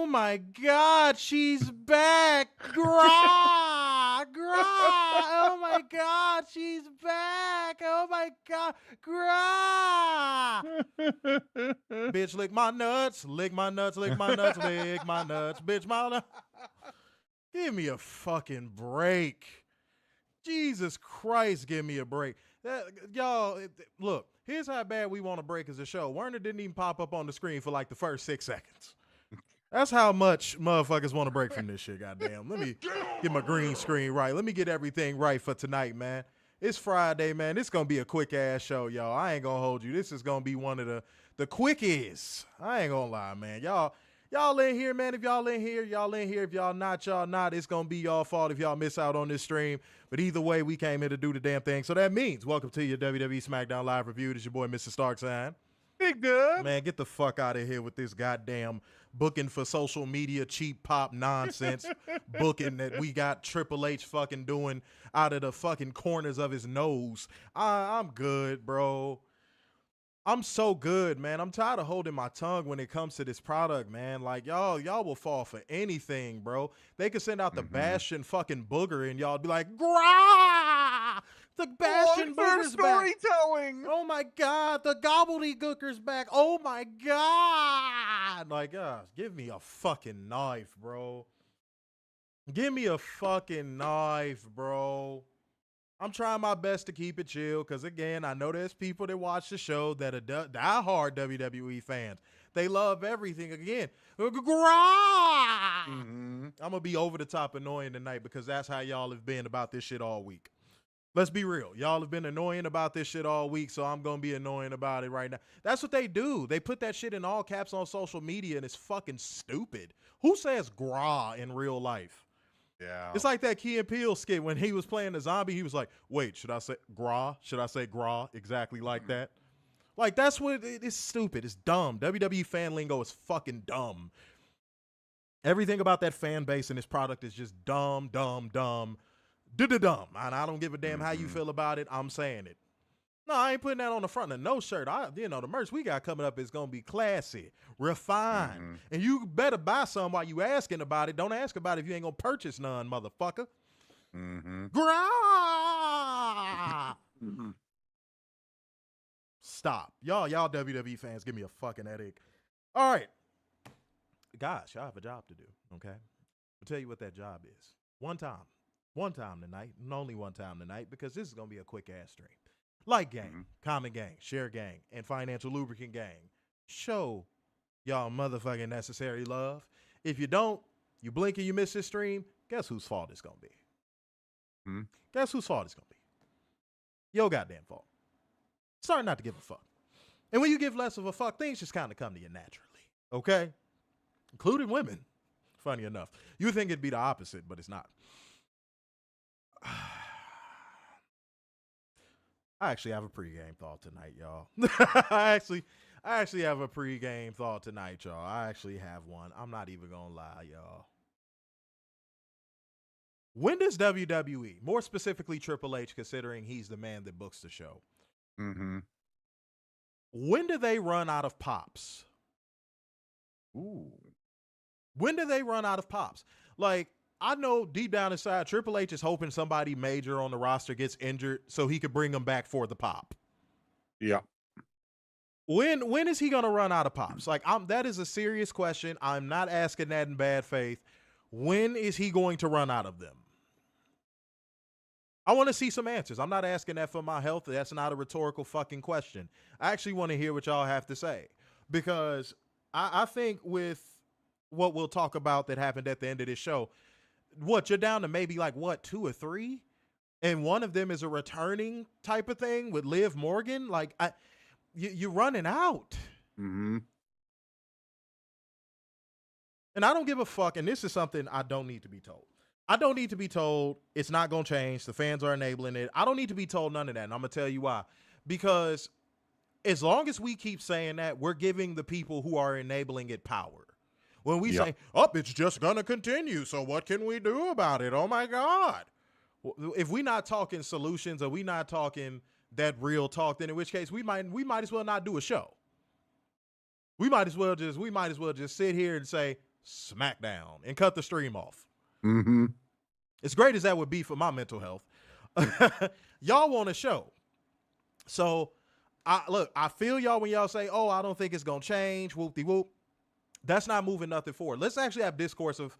Oh my God, she's back. Gra, gra. Oh my God, she's back. Oh my God, gra. Bitch, lick my nuts, lick my nuts, lick my nuts, lick my nuts. Bitch, my nuts. Give me a fucking break. Jesus Christ, give me a break. Y'all, look, here's how bad we want to break as a show. Werner didn't even pop up on the screen for like the first 6 seconds. That's how much motherfuckers want to break from this shit, goddamn. Let me get my green screen right. Let me get everything right for tonight, man. It's Friday, man. It's going to be a quick-ass show, y'all. I ain't going to hold you. This is going to be one of the quickest. I ain't going to lie, man. Y'all in here, man. If y'all in here, y'all in here. If y'all not, it's going to be y'all fault if y'all miss out on this stream. But either way, we came here to do the damn thing. So that means welcome to your WWE SmackDown Live review. This is your boy, Mr. Starksign. Big dub. Man, get the fuck out of here with this goddamn booking for social media cheap pop nonsense booking that we got Triple H fucking doing out of the fucking corners of his nose. I'm good, bro. I'm so good, man. I'm tired of holding my tongue when it comes to this product, man. Like, y'all will fall for anything, bro. They could send out the Bastion fucking booger and y'all be like, grah! The Bastion booger's back. Storytelling. Oh my God, the gobbledygooker's back. Oh my God. Like, give me a fucking knife, bro. Give me a fucking knife, bro. I'm trying my best to keep it chill because, again, I know there's people that watch the show that are diehard WWE fans. They love everything. Again, I'm going to be over the top annoying tonight because that's how y'all have been about this shit all week. Let's be real. Y'all have been annoying about this shit all week, so I'm going to be annoying about it right now. That's what they do. They put that shit in all caps on social media, and it's fucking stupid. Who says gra in real life? Yeah. It's like that Key and Peele skit when he was playing the zombie. He was like, wait, should I say gra? Should I say gra? Exactly like that. Like, that's what it's stupid. It's dumb. WWE fan lingo is fucking dumb. Everything about that fan base and this product is just dumb, dumb, dumb. Dumb. And I don't give a damn how you feel about it. I'm saying it. No, I ain't putting that on the front of no shirt. The merch we got coming up is going to be classy, refined. And you better buy some while you asking about it. Don't ask about it if you ain't going to purchase none, motherfucker. Stop. Y'all WWE fans, give me a fucking headache. All right. Gosh, y'all have a job to do, okay? I'll tell you what that job is. One time tonight, and only one time tonight, because this is going to be a quick-ass stream. Like gang, common gang, share gang, and financial lubricant gang. Show y'all motherfucking necessary love. If you don't, you blink and you miss this stream, guess whose fault it's going to be? Guess whose fault it's going to be? Your goddamn fault. Starting not to give a fuck. And when you give less of a fuck, things just kind of come to you naturally, okay? Including women, funny enough. You think it'd be the opposite, but it's not. I actually have a pregame thought tonight, y'all. I actually have a pregame thought tonight, y'all. I actually have one. I'm not even gonna lie, y'all. When does WWE, more specifically Triple H, considering he's the man that books the show, when do they run out of pops? Ooh. When do they run out of pops? Like, I know deep down inside, Triple H is hoping somebody major on the roster gets injured so he could bring them back for the pop. Yeah. When is he going to run out of pops? Like, that is a serious question. I'm not asking that in bad faith. When is he going to run out of them? I want to see some answers. I'm not asking that for my health. That's not a rhetorical fucking question. I actually want to hear what y'all have to say, because I think with what we'll talk about that happened at the end of this show, you're down to maybe like 2 or 3, and one of them is a returning type of thing with Liv Morgan. Like, you're running out. And I don't give a fuck. And this is something I don't need to be told. I don't need to be told it's not going to change. The fans are enabling it. I don't need to be told none of that. And I'm going to tell you why. Because as long as we keep saying that, we're giving the people who are enabling it power. When we say, it's just going to continue, so what can we do about it? Oh, my God. If we're not talking solutions, or we not talking that real talk, then in which case we might as well not do a show. We might as well just sit here and say, SmackDown and cut the stream off. Mm-hmm. As great as that would be for my mental health, y'all want a show. So, I feel y'all when y'all say, oh, I don't think it's going to change, whoop-de-whoop. That's not moving nothing forward. Let's actually have discourse of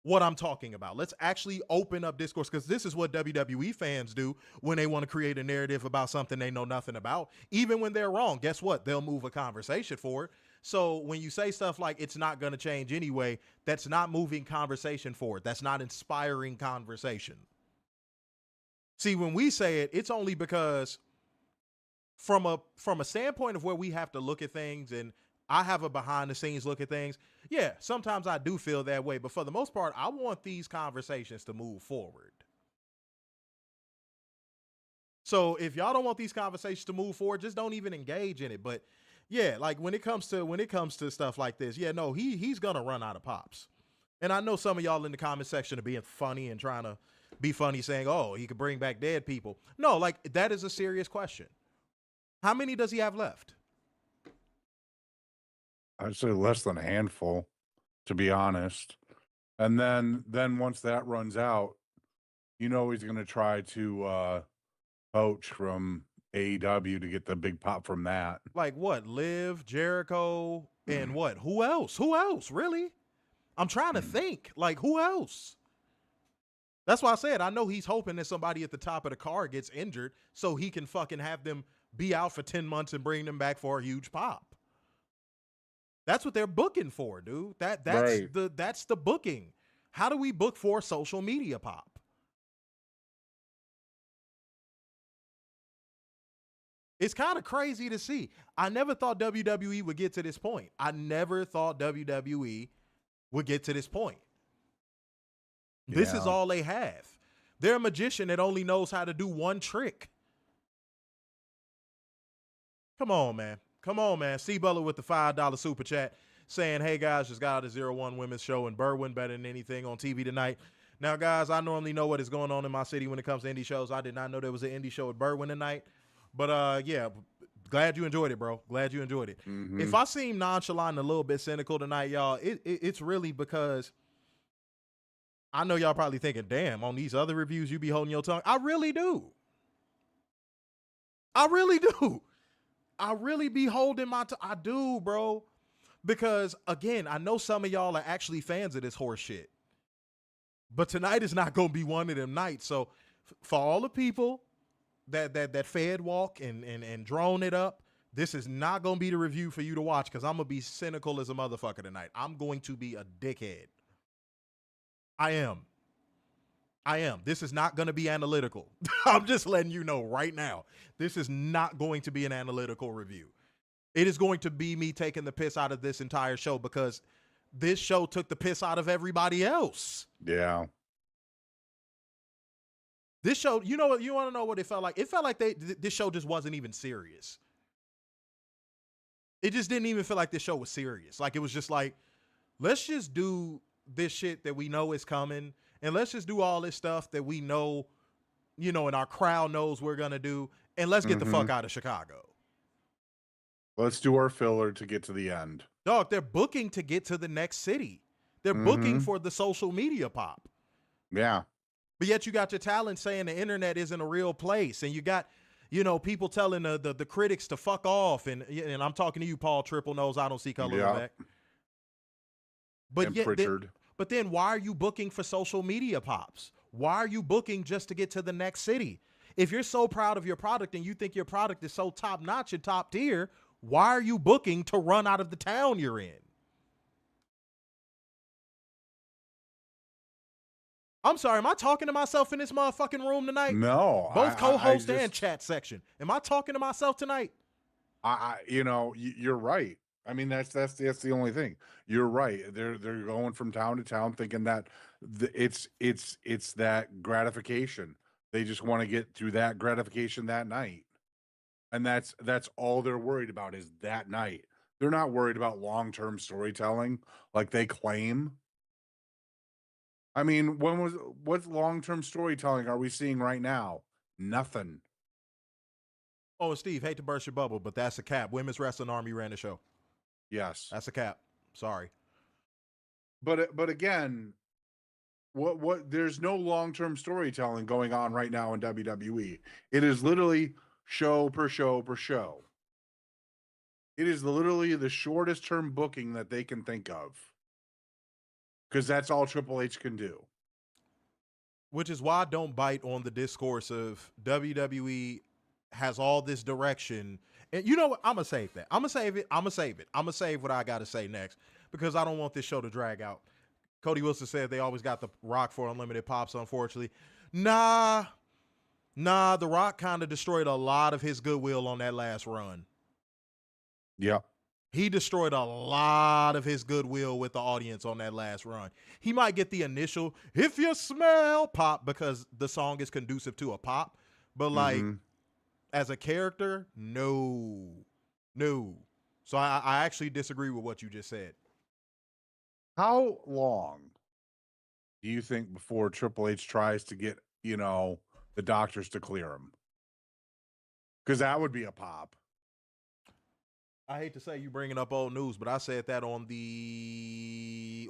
what I'm talking about. Let's actually open up discourse, because this is what WWE fans do when they want to create a narrative about something they know nothing about. Even when they're wrong, guess what? They'll move a conversation forward. So when you say stuff like it's not going to change anyway, that's not moving conversation forward. That's not inspiring conversation. See, when we say it, it's only because from a standpoint of where we have to look at things, and I have a behind the scenes look at things. Yeah, sometimes I do feel that way, but for the most part, I want these conversations to move forward. So if y'all don't want these conversations to move forward, just don't even engage in it. But yeah, like when it comes to stuff like this, yeah, no, he's gonna run out of pops. And I know some of y'all in the comment section are being funny and trying to be funny, saying, oh, he could bring back dead people. No, like that is a serious question. How many does he have left? I'd say less than a handful, to be honest. And then once that runs out, he's going to try to poach from AEW to get the big pop from that. Like what? Liv, Jericho, and what? Who else? Who else? Really? I'm trying to think. Like, who else? That's why I said I know he's hoping that somebody at the top of the card gets injured so he can fucking have them be out for 10 months and bring them back for a huge pop. That's what they're booking for, dude. That's right. That's the booking. How do we book for social media pop? It's kind of crazy to see. I never thought WWE would get to this point. I never thought WWE would get to this point. Yeah. This is all they have. They're a magician that only knows how to do one trick. Come on, man. Come on, man. C. Butler with the $5 super chat saying, hey, guys, just got out of 01 women's show in Berwyn, better than anything on TV tonight. Now, guys, I normally know what is going on in my city when it comes to indie shows. I did not know there was an indie show at Berwyn tonight. But, yeah, glad you enjoyed it, bro. Glad you enjoyed it. Mm-hmm. If I seem nonchalant and a little bit cynical tonight, y'all, it's really because I know y'all probably thinking, damn, on these other reviews, you be holding your tongue. I really do. I really do. I really be holding my I do, bro. Because, again, I know some of y'all are actually fans of this horse shit. But tonight is not going to be one of them nights. So for all the people that fed walk and drone it up, this is not going to be the review for you to watch, because I'm going to be cynical as a motherfucker tonight. I'm going to be a dickhead. I am. This is not going to be analytical. I'm just letting you know right now. This is not going to be an analytical review. It is going to be me taking the piss out of this entire show, because this show took the piss out of everybody else. Yeah. This show, you know what? You want to know what it felt like? It felt like this show just wasn't even serious. It just didn't even feel like this show was serious. Like, it was just like, let's just do this shit that we know is coming. And let's just do all this stuff that we know, and our crowd knows we're going to do. And let's get the fuck out of Chicago. Let's do our filler to get to the end. Dog, they're booking to get to the next city. They're booking for the social media pop. Yeah. But yet you got your talent saying the internet isn't a real place. And you got, people telling the critics to fuck off. And I'm talking to you, Paul Triple Nose. I don't see color in that. But and Pritchard. But then why are you booking for social media pops? Why are you booking just to get to the next city? If you're so proud of your product and you think your product is so top notch and top tier, why are you booking to run out of the town you're in? I'm sorry, am I talking to myself in this motherfucking room tonight? No. Both co-host and chat section. Am I talking to myself tonight? You're right. I mean, that's the only thing. You're right. They're going from town to town thinking that it's that gratification. They just want to get through that gratification that night. And that's all they're worried about is that night. They're not worried about long-term storytelling like they claim. I mean, what long-term storytelling are we seeing right now? Nothing. Oh, Steve, hate to burst your bubble, but that's a cap. Women's Wrestling Army ran the show. Yes. That's a cap. Sorry. But again, what there's no long-term storytelling going on right now in WWE. It is literally show per show per show. It is literally the shortest term booking that they can think of. Because that's all Triple H can do. Which is why I don't bite on the discourse of WWE has all this direction. And you know what? I'm going to save that. I'm going to save it. I'm going to save it. I'm going to save what I got to say next because I don't want this show to drag out. Cody Wilson said they always got the Rock for unlimited pops, unfortunately. Nah, the Rock kind of destroyed a lot of his goodwill on that last run. Yeah. He destroyed a lot of his goodwill with the audience on that last run. He might get the initial, if you smell, pop because the song is conducive to a pop. But like, as a character, no. So I actually disagree with what you just said. How long do you think before Triple H tries to get, the doctors to clear him? Because that would be a pop. I hate to say you bringing up old news, but I said that on the,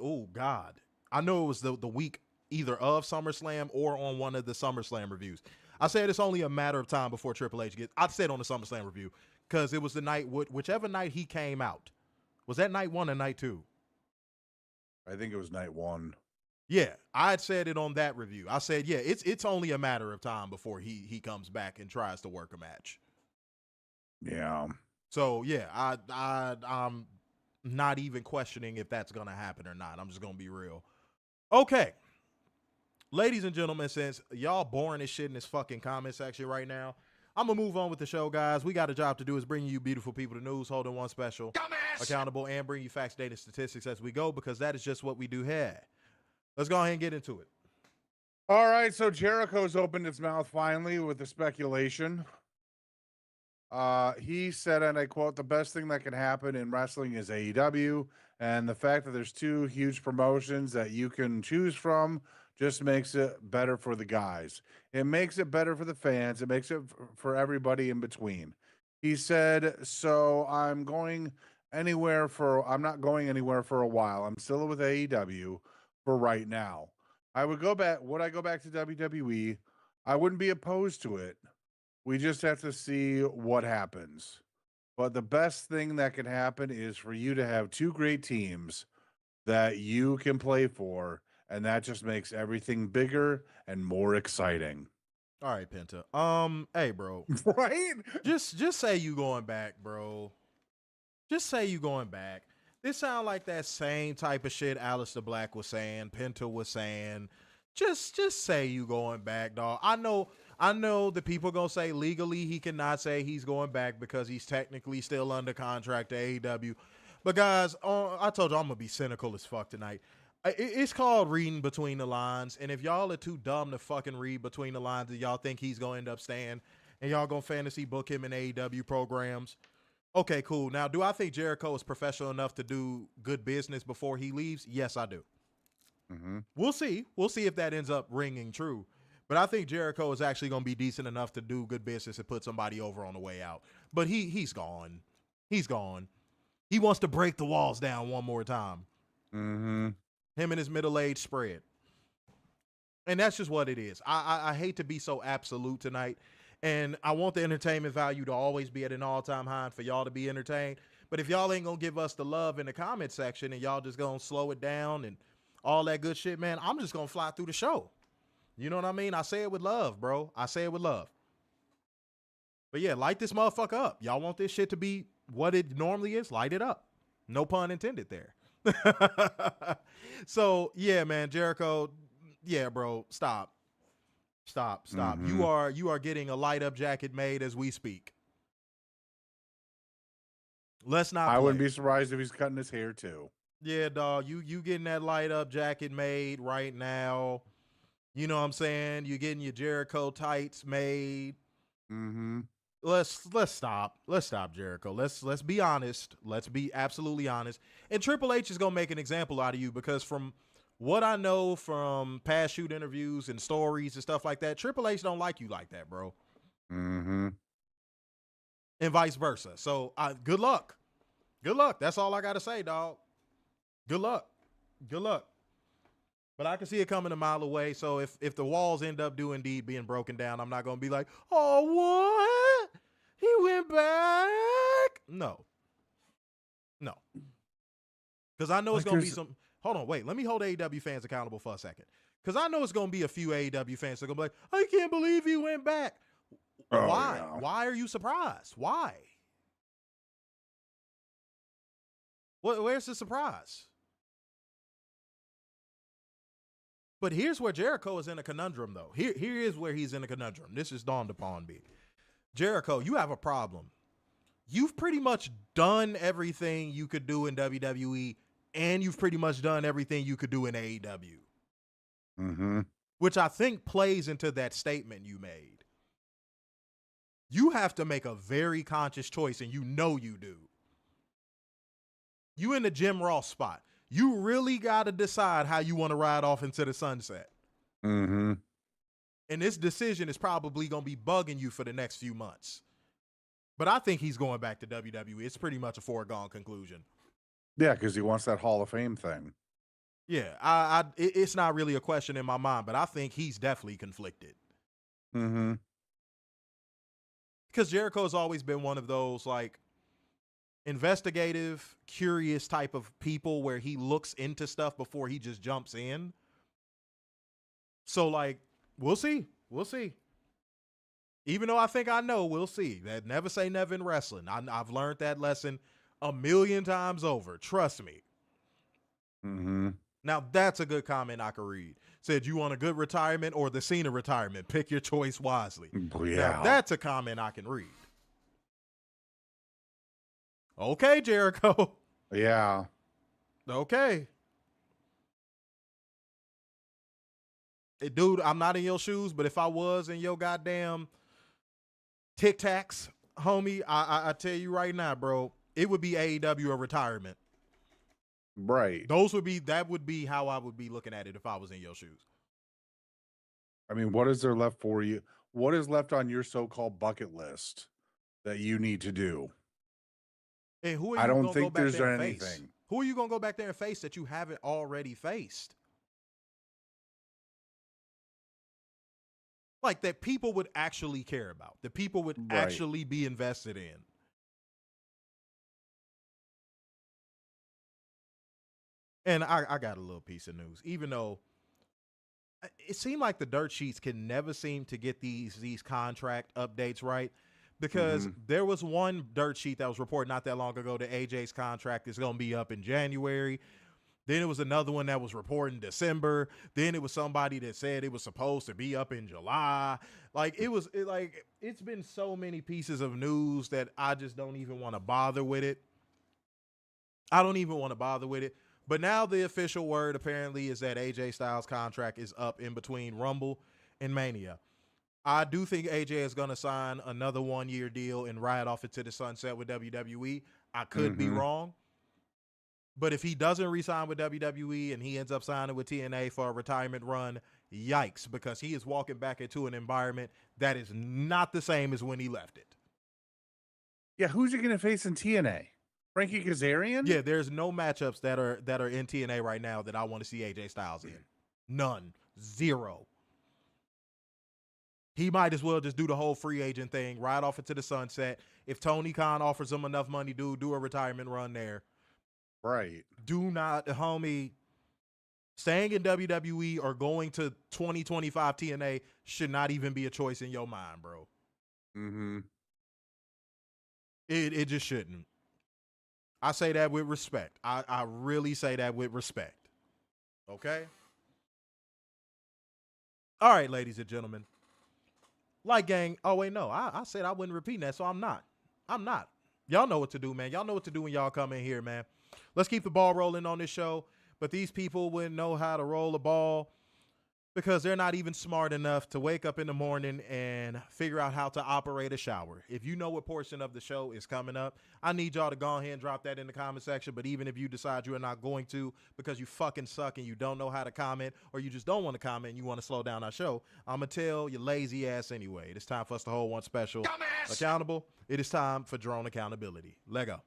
I know it was the week either of SummerSlam or on one of the SummerSlam reviews. I said it's only a matter of time before Triple H gets, I said on the SummerSlam review, because it was the night, whichever night he came out. Was that night 1 or night 2? I think it was night 1. Yeah, I had said it on that review. I said, yeah, it's only a matter of time before he comes back and tries to work a match. Yeah. So yeah, I'm not even questioning if that's gonna happen or not. I'm just gonna be real. Okay, ladies and gentlemen, since y'all boring as shit in this fucking comment section right now, I'm gonna move on with the show, guys. We got a job to do is bringing you beautiful people the news, holding one special, accountable, and bring you facts, data, statistics as we go because that is just what we do here. Let's go ahead and get into it. All right, so Jericho's opened his mouth finally with the speculation. He said, and I quote, "The best thing that can happen in wrestling is AEW, and the fact that there's 2 huge promotions that you can choose from just makes it better for the guys. It makes it better for the fans. It makes it for everybody in between." He said, "So I'm not going anywhere for a while. I'm still with AEW for right now. Would I go back to WWE? I wouldn't be opposed to it. We just have to see what happens. But the best thing that can happen is for you to have 2 great teams that you can play for, and that just makes everything bigger and more exciting." All right, Penta. Hey, bro. Right? Just say you going back, bro. Just say you going back. This sound like that same type of shit Aleister Black was saying, Penta was saying. Just say you going back, dog. I know the people gonna say legally he cannot say he's going back because he's technically still under contract to AEW. But guys, I told you I'm gonna be cynical as fuck tonight. It's called reading between the lines, and if y'all are too dumb to fucking read between the lines and y'all think he's gonna end up staying, and y'all gonna fantasy book him in AEW programs, okay, cool. Now, do I think Jericho is professional enough to do good business before he leaves? Yes, I do. We'll see. We'll see if that ends up ringing true. But I think Jericho is actually going to be decent enough to do good business and put somebody over on the way out. But he's gone. He's gone. He wants to break the walls down one more time. Him and his middle-aged spread. And that's just what it is. I hate to be so absolute tonight. And I want the entertainment value to always be at an all-time high and for y'all to be entertained. But if y'all ain't going to give us the love in the comment section and y'all just going to slow it down and all that good shit, man, I'm just going to fly through the show. You know what I mean? I say it with love, bro. I say it with love. But yeah, light this motherfucker up. Y'all want this shit to be what it normally is? Light it up. No pun intended there. So, yeah, man, Jericho, yeah, bro, stop. You are getting a light up jacket made as we speak. Let's not I wouldn't be surprised if he's cutting his hair too. Yeah, dog, you getting that light up jacket made right now. You know what I'm saying? You're getting your Jericho tights made. Let's stop. Let's stop, Jericho. Let's be honest. Let's be absolutely honest. And Triple H is gonna make an example out of you because from what I know from past shoot interviews and stories and stuff like that, Triple H don't like you like that, bro. And vice versa. So good luck. Good luck. That's all I gotta say, dog. Good luck. Good luck. But I can see it coming a mile away. So if the walls end up indeed being broken down, I'm not going to be like, oh, what? He went back? No. Because I know it's going to be some. Hold on, wait. Let me hold AEW fans accountable for a second. Because I know it's going to be a few AEW fans that are going to be like, I can't believe he went back. Why? Yeah. Why are you surprised? Why? Where's the surprise? But here's where Jericho is in a conundrum, though. Here is where he's in a conundrum. This is dawned upon me. Jericho, you have a problem. You've pretty much done everything you could do in WWE, and you've pretty much done everything you could do in AEW. Mm-hmm. Which I think plays into that statement you made. You have to make a very conscious choice, and you know you do. You in the Jim Ross spot. You really got to decide how you want to ride off into the sunset. Mm-hmm. And this decision is probably going to be bugging you for the next few months. But I think he's going back to WWE. It's pretty much a foregone conclusion. Yeah, because he wants that Hall of Fame thing. Yeah, it's not really a question in my mind, but I think he's definitely conflicted. Mm-hmm. Because Jericho's always been one of those, like, investigative, curious type of people where he looks into stuff before he just jumps in. So, like, we'll see. We'll see. Even though I think I know, we'll see. That never say never in wrestling. I've learned that lesson 1,000,000 times over. Trust me. Mm-hmm. Now, that's a good comment I could read. Said, you want a good retirement or the Cena retirement? Pick your choice wisely. Yeah. Now, that's a comment I can read. Okay, Jericho. Yeah. Okay. Hey, dude, I'm not in your shoes, but if I was in your goddamn Tic Tacs, homie, I tell you right now, bro, it would be AEW or retirement. Right. That would be how I would be looking at it if I was in your shoes. I mean, what is there left for you? What is left on your so-called bucket list that you need to do? And who are you I don't gonna think go back there's there and face? anything. Who are you going to go back there and face that you haven't already faced? Like that people would actually care about, that people would Right. actually be invested in. And I got a little piece of news, even though it seemed like the dirt sheets can never seem to get these contract updates right, because there was one dirt sheet that was reported not that long ago that AJ's contract is going to be up in January. Then it was another one that was reported in December. Then it was somebody that said it was supposed to be up in July. Like it's been so many pieces of news that I just don't even want to bother with it. But now the official word apparently is that AJ Styles' contract is up in between Rumble and Mania. I do think AJ is going to sign another 1-year deal and ride off into the sunset with WWE. I could be wrong. But if he doesn't re-sign with WWE and he ends up signing with TNA for a retirement run, yikes, because he is walking back into an environment that is not the same as when he left it. Yeah, who's he going to face in TNA? Frankie Kazarian? Yeah, there's no matchups that are in TNA right now that I want to see AJ Styles in. None. Zero. He might as well just do the whole free agent thing, ride off into the sunset. If Tony Khan offers him enough money, do a retirement run there. Right. Do not, homie, staying in WWE or going to 2025 TNA should not even be a choice in your mind, bro. Mm-hmm. It just shouldn't. I say that with respect. I really say that with respect. Okay? All right, ladies and gentlemen. Like gang, oh wait, no, I said I wouldn't repeat that, so I'm not. Y'all know what to do, man. Y'all know what to do when y'all come in here, man. Let's keep the ball rolling on this show. But these people wouldn't know how to roll a ball because they're not even smart enough to wake up in the morning and figure out how to operate a shower. If you know what portion of the show is coming up, I need y'all to go ahead and drop that in the comment section. But even if you decide you are not going to because you fucking suck and you don't know how to comment, or you just don't want to comment and you want to slow down our show, I'm going to tell your lazy ass anyway. It's time for us to hold one special accountable. It is time for drone accountability. Let go.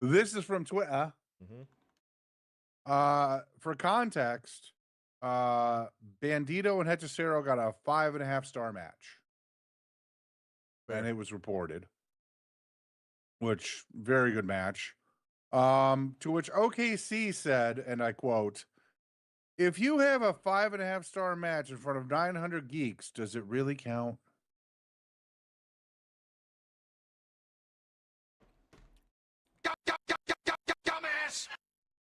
This is from Twitter. For context, Bandito and Hechicero got a 5.5-star match. And it was reported, which very good match. To which OKC said, and I quote, "If you have a 5.5-star match in front of 900 geeks, does it really count?" Dumbass.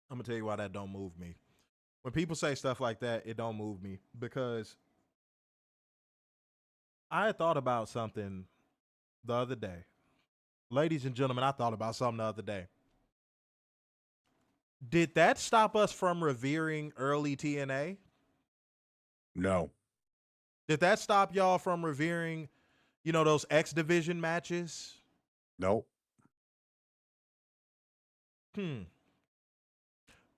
I'm gonna tell you why that don't move me. When people say stuff like that, it don't move me because I had thought about something the other day. Ladies and gentlemen, I thought about something the other day. Did that stop us from revering early TNA? No. Did that stop y'all from revering, those X Division matches? No.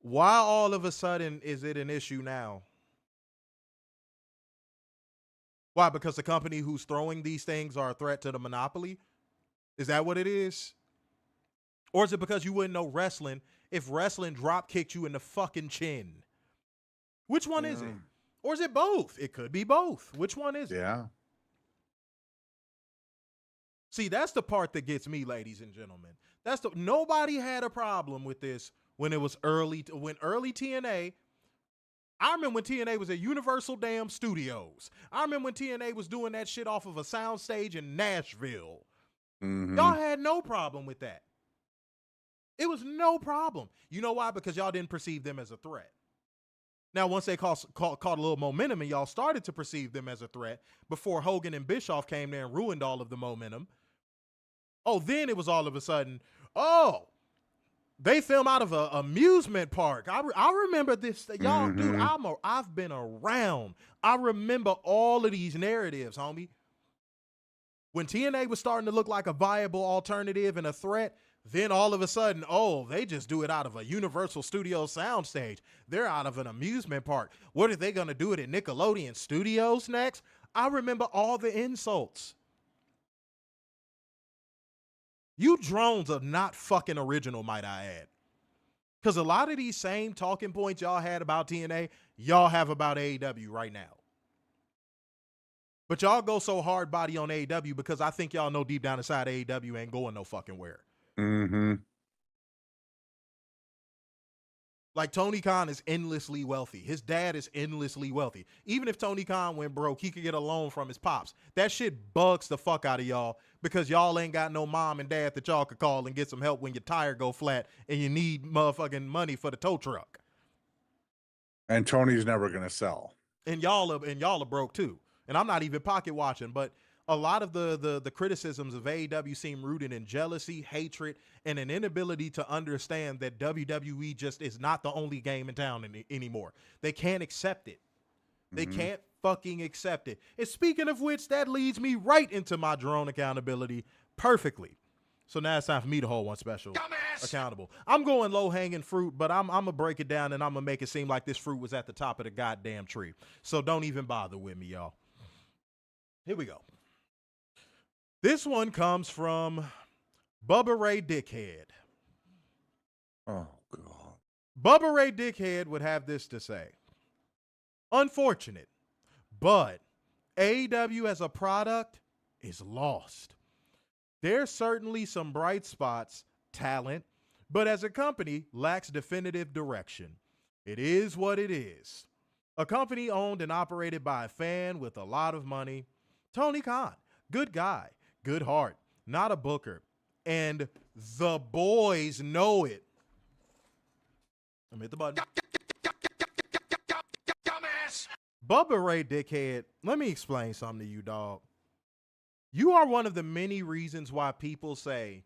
Why all of a sudden is it an issue now? Why? Because the company who's throwing these things are a threat to the monopoly? Is that what it is? Or is it because you wouldn't know wrestling if wrestling drop kicked you in the fucking chin? Which one is it? Or is it both? It could be both. Which one is it? Yeah. See, that's the part that gets me, ladies and gentlemen. Nobody had a problem with this when it was early TNA. I remember when TNA was at Universal damn Studios. I remember when TNA was doing that shit off of a soundstage in Nashville. Y'all had no problem with that. It was no problem. You know why? Because y'all didn't perceive them as a threat. Now, once they caught a little momentum and y'all started to perceive them as a threat, before Hogan and Bischoff came there and ruined all of the momentum, then it was all of a sudden, they film out of an amusement park. I remember this. Y'all, dude, I've been around. I remember all of these narratives, homie. When TNA was starting to look like a viable alternative and a threat, then all of a sudden, they just do it out of a Universal Studios soundstage. They're out of an amusement park. What are they going to do it at Nickelodeon Studios next? I remember all the insults. You drones are not fucking original, might I add. Because a lot of these same talking points y'all had about TNA, y'all have about AEW right now. But y'all go so hard body on AEW because I think y'all know deep down inside AEW ain't going no fucking where. Like Tony Khan is endlessly wealthy. His dad is endlessly wealthy. Even if Tony Khan went broke, he could get a loan from his pops. That shit bugs the fuck out of y'all because y'all ain't got no mom and dad that y'all could call and get some help when your tire go flat and you need motherfucking money for the tow truck. And Tony's never going to sell. And y'all are broke too. And I'm not even pocket watching, but a lot of the criticisms of AEW seem rooted in jealousy, hatred, and an inability to understand that WWE just is not the only game in town anymore. They can't accept it. They can't fucking accept it. And speaking of which, that leads me right into my drone accountability perfectly. So now it's time for me to hold one special accountable. I'm going low-hanging fruit, but I'm going to break it down and I'm going to make it seem like this fruit was at the top of the goddamn tree. So don't even bother with me, y'all. Here we go. This one comes from Bubba Ray Dickhead. Oh, God. Bubba Ray Dickhead would have this to say. Unfortunate, but AEW as a product is lost. There's certainly some bright spots, talent, but as a company lacks definitive direction. It is what it is. A company owned and operated by a fan with a lot of money. Tony Khan, good guy, good heart, not a booker. And the boys know it. Let me hit the button. Bubba Ray Dickhead, let me explain something to you, dog. You are one of the many reasons why people say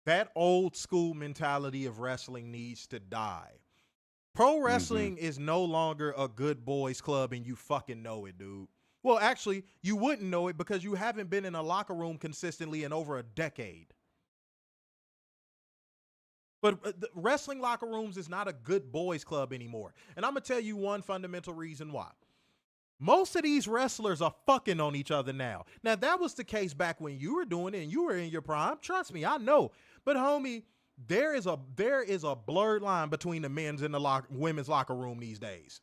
that old school mentality of wrestling needs to die. Pro wrestling is no longer a good boys club and you fucking know it, dude. Well, actually, you wouldn't know it because you haven't been in a locker room consistently in over a decade. But the wrestling locker rooms is not a good boys club anymore. And I'm going to tell you one fundamental reason why. Most of these wrestlers are fucking on each other now. Now, that was the case back when you were doing it and you were in your prime. Trust me, I know. But, homie, there is a blurred line between the men's and the women's locker room these days.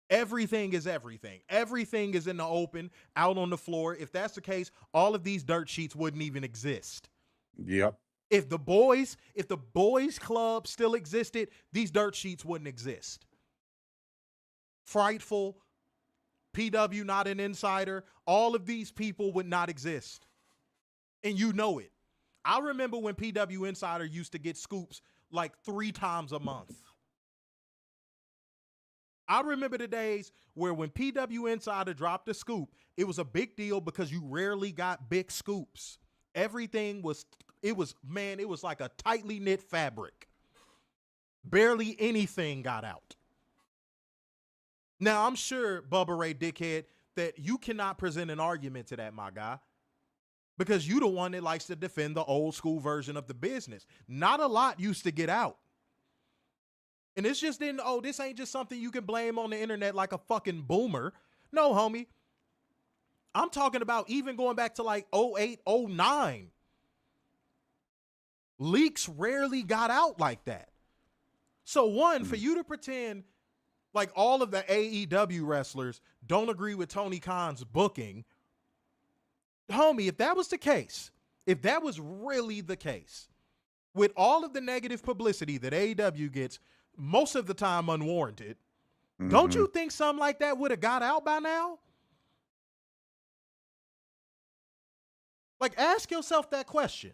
Everything is everything. Everything is in the open, out on the floor. If that's the case, all of these dirt sheets wouldn't even exist. Yep. If the boys club still existed, these dirt sheets wouldn't exist. Frightful, PW not an insider, all of these people would not exist. And you know it. I remember when PW Insider used to get scoops like 3 times a month. I remember the days where when PW Insider dropped a scoop, it was a big deal because you rarely got big scoops. Everything was like a tightly knit fabric. Barely anything got out. Now, I'm sure, Bubba Ray Dickhead, that you cannot present an argument to that, my guy, because you the one that likes to defend the old school version of the business. Not a lot used to get out. And this just didn't, this ain't just something you can blame on the internet like a fucking boomer. No, homie. I'm talking about even going back to like 08, 09. Leaks rarely got out like that. So one, for you to pretend like all of the AEW wrestlers don't agree with Tony Khan's booking, homie, if that was the case, if that was really the case, with all of the negative publicity that AEW gets, most of the time unwarranted, don't you think something like that would have got out by now? Like, ask yourself that question.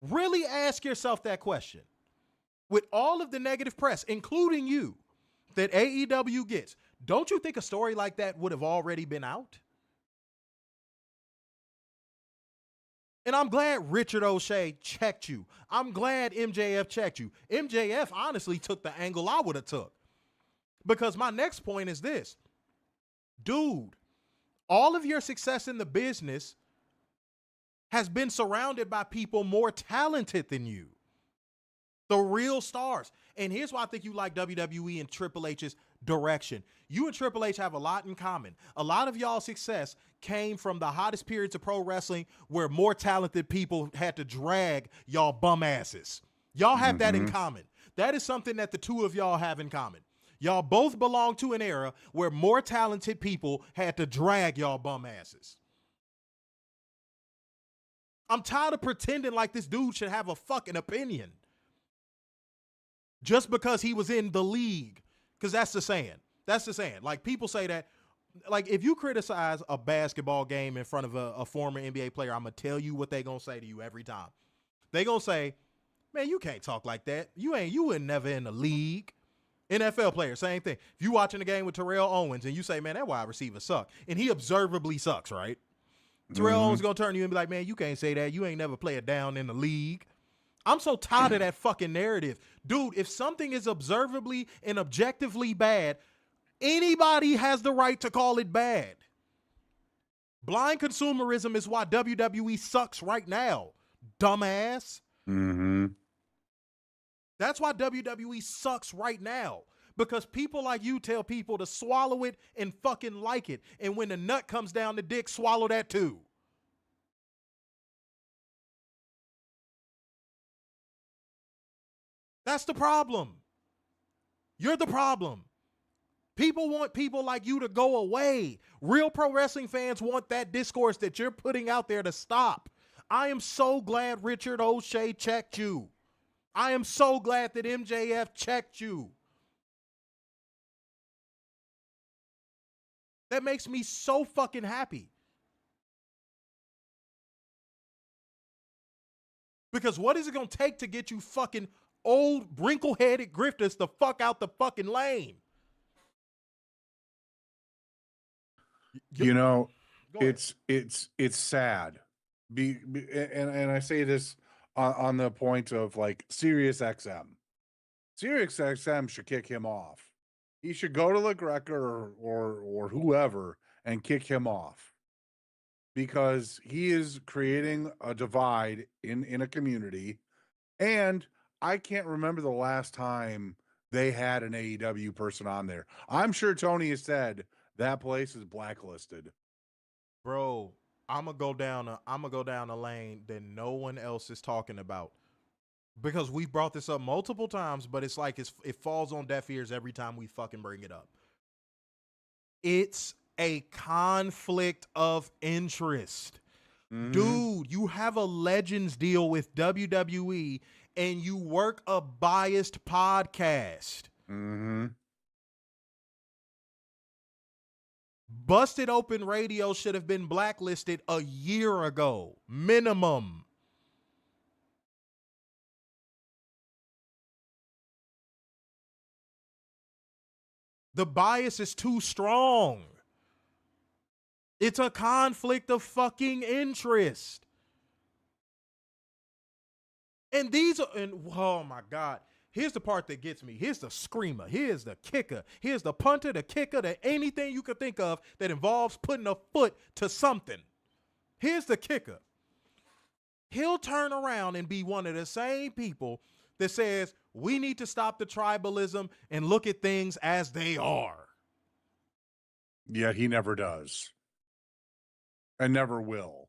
Really ask yourself that question. With all of the negative press, including you, that AEW gets, don't you think a story like that would have already been out? And I'm glad Richard O'Shea checked you. I'm glad MJF checked you. MJF honestly took the angle I would have took. Because my next point is this. Dude, all of your success in the business has been surrounded by people more talented than you. The real stars. And here's why I think you like WWE and Triple H's direction. You and Triple H have a lot in common. A lot of y'all's success came from the hottest periods of pro wrestling where more talented people had to drag y'all bum asses. Y'all have that in common. That is something that the two of y'all have in common. Y'all both belong to an era where more talented people had to drag y'all bum asses. I'm tired of pretending like this dude should have a fucking opinion just because he was in the league. Because that's the saying. That's the saying. Like, people say that, like, if you criticize a basketball game in front of a former NBA player, I'm going to tell you what they going to say to you every time. They going to say, man, you can't talk like that. You were never in the league. NFL player, same thing. If you watching the game with Terrell Owens and you say, man, that wide receiver suck, and he observably sucks, right? Terrell Owens going to turn to you and be like, man, you can't say that. You ain't never played it down in the league. I'm so tired of that fucking narrative. Dude, if something is observably and objectively bad, anybody has the right to call it bad. Blind consumerism is why WWE sucks right now, dumbass. That's why WWE sucks right now. Because people like you tell people to swallow it and fucking like it. And when the nut comes down the dick, swallow that too. That's the problem. You're the problem. People want people like you to go away. Real pro wrestling fans want that discourse that you're putting out there to stop. I am so glad Richard O'Shea checked you. I am so glad that MJF checked you. That makes me so fucking happy. Because what is it going to take to get you fucking old wrinkle-headed grifters the fuck out the fucking lane? You know, it's sad. And I say this on the point of like Sirius XM. Sirius XM should kick him off. He should go to LaGreca or whoever and kick him off, because he is creating a divide in a community. And I can't remember the last time they had an AEW person on there. I'm sure Tony has said that place is blacklisted. Bro, I'm gonna go down a lane that no one else is talking about. because we've brought this up multiple times, but it's like it falls on deaf ears every time we fucking bring it up. It's a conflict of interest. Dude, you have a Legends deal with WWE and you work a biased podcast. Busted Open Radio should have been blacklisted a year ago, minimum. The bias is too strong. It's a conflict of fucking interest. And oh my God. Here's the part that gets me. Here's the screamer. Here's the kicker. Here's the punter, the kicker, anything you could think of that involves putting a foot to something. Here's the kicker. He'll turn around and be one of the same people that says, we need to stop the tribalism and look at things as they are. Yet he never does. And never will.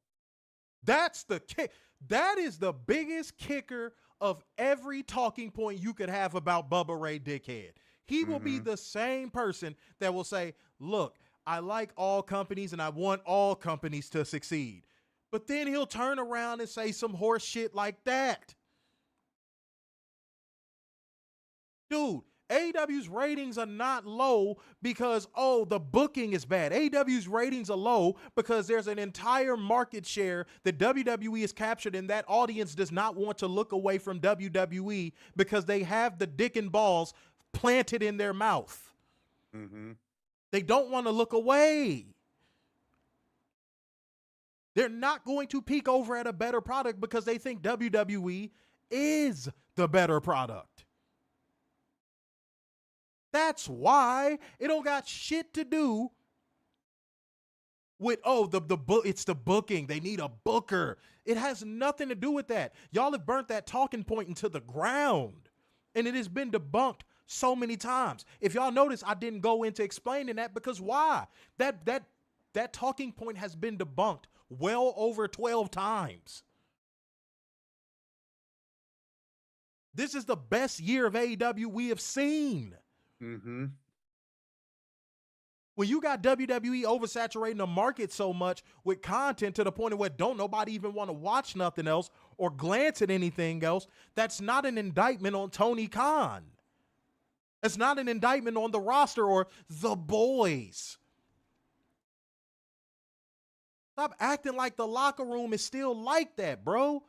That's the kick. That is the biggest kicker of every talking point you could have about Bubba Ray Dickhead. He will be the same person that will say, look, I like all companies and I want all companies to succeed. But then he'll turn around and say some horse shit like that. Dude, AEW's ratings are not low because, the booking is bad. AEW's ratings are low because there's an entire market share that WWE has captured, and that audience does not want to look away from WWE because they have the dick and balls planted in their mouth. They don't want to look away. They're not going to peek over at a better product because they think WWE is the better product. That's why it don't got shit to do with, it's the booking. They need a booker. It has nothing to do with that. Y'all have burnt that talking point into the ground, and it has been debunked so many times. If y'all notice, I didn't go into explaining that because why? That talking point has been debunked well over 12 times. This is the best year of AEW we have seen. When you got WWE oversaturating the market so much with content to the point of where don't nobody even want to watch nothing else or glance at anything else, that's not an indictment on Tony Khan. It's not an indictment on the roster or the boys. Stop acting like the locker room is still like that, bro.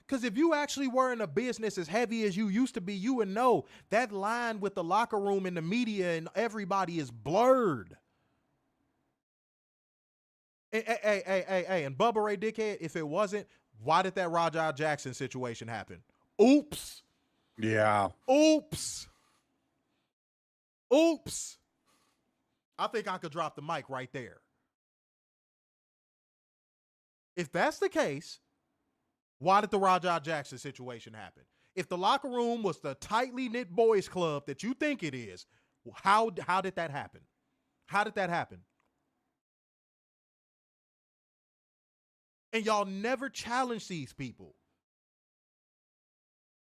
Because if you actually were in a business as heavy as you used to be, you would know that line with the locker room and the media and everybody is blurred. Hey, and Bubba Ray Dickhead, if it wasn't, why did that Rajah Jackson situation happen? Oops. Yeah. Oops. I think I could drop the mic right there. If that's the case, why did the Rajah Jackson situation happen? If the locker room was the tightly knit boys club that you think it is, how did that happen? How did that happen? And y'all never challenge these people.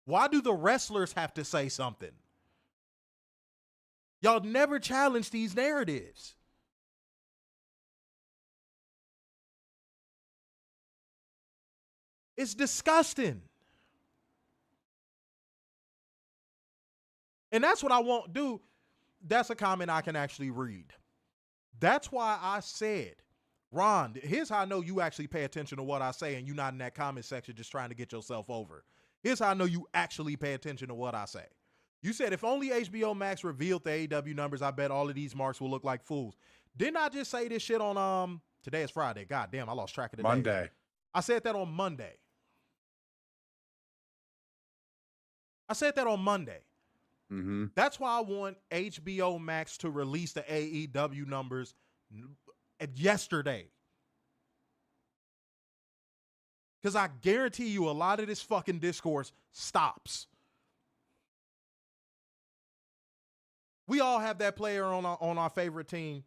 Why do the wrestlers have to say something? Y'all never challenge these narratives. It's disgusting. And that's what I won't do. That's a comment I can actually read. That's why I said, Ron, here's how I know you actually pay attention to what I say and you're not in that comment section just trying to get yourself over. Here's how I know you actually pay attention to what I say. You said if only HBO Max revealed the AEW numbers, I bet all of these marks will look like fools. Didn't I just say this shit on today is Friday? God damn, I lost track of the Monday. day. I said that on Monday. That's why I want HBO Max to release the AEW numbers yesterday. Because I guarantee you a lot of this fucking discourse stops. We all have that player on our favorite team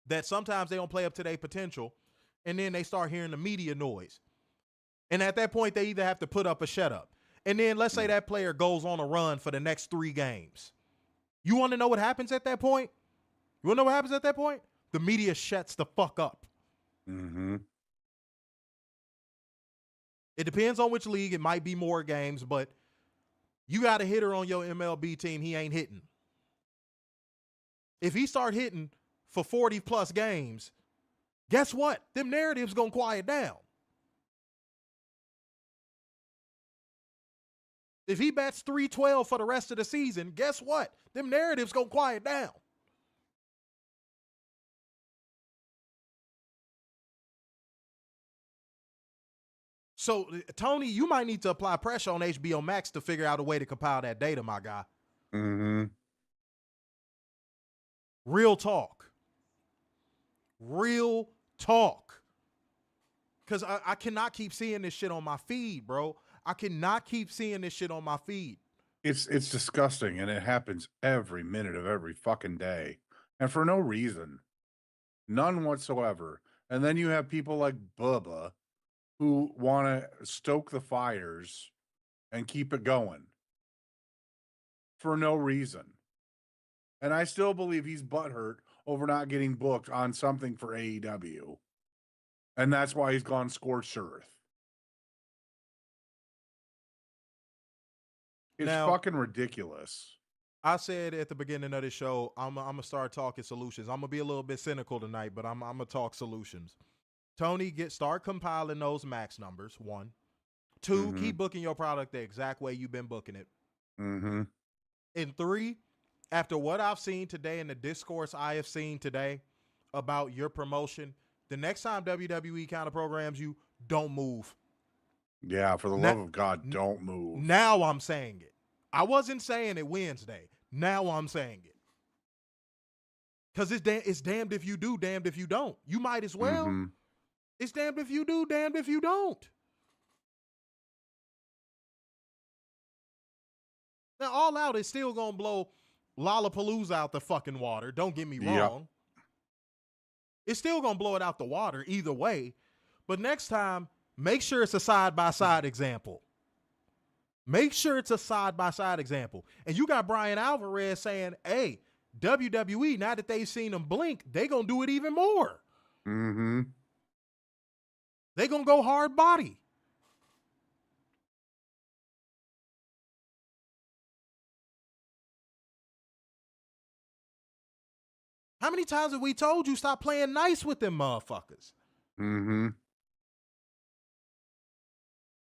that sometimes they don't play up to their potential, and then they start hearing the media noise. And at that point, they either have to put up or shut up. And then let's say that player goes on a run for the next 3 games. You want to know what happens at that point? You want to know what happens at that point? The media shuts the fuck up. Mm-hmm. It depends on which league. It might be more games, but you got a hitter on your MLB team, he ain't hitting. If he start hitting for 40-plus games, guess what? Them narratives going to quiet down. If he bats .312 for the rest of the season, guess what? Them narratives going to quiet down. So, Tony, you might need to apply pressure on HBO Max to figure out a way to compile that data, my guy. Mm-hmm. Real talk. Real talk. Because I cannot keep seeing this shit on my feed, bro. I cannot keep seeing this shit on my feed. It's disgusting, and it happens every minute of every fucking day, and for no reason, none whatsoever. And then you have people like Bubba who want to stoke the fires and keep it going for no reason. And I still believe he's butthurt over not getting booked on something for AEW, and that's why he's gone scorched earth. It's fucking ridiculous. I said at the beginning of the show, I'm going to start talking solutions. I'm going to be a little bit cynical tonight, but I'm going to talk solutions. Tony, start compiling those max numbers, 1. 2, keep booking your product the exact way you've been booking it. Mm-hmm. And 3, after what I've seen today and the discourse I have seen today about your promotion, the next time WWE kind of programs you, don't move. Yeah, for the love of God, don't move. Now I'm saying it. I wasn't saying it Wednesday. Now I'm saying it. Because it's damned if you do, damned if you don't. You might as well. Mm-hmm. It's damned if you do, damned if you don't. Now, All Out is still going to blow Lollapalooza out the fucking water. Don't get me wrong. It's still going to blow it out the water either way. But next time, make sure it's a side-by-side example. Make sure it's a side-by-side example. And you got Brian Alvarez saying, hey, WWE, now that they've seen him blink, they going to do it even more. Mm-hmm. They going to go hard body. How many times have we told you stop playing nice with them motherfuckers? Mm-hmm.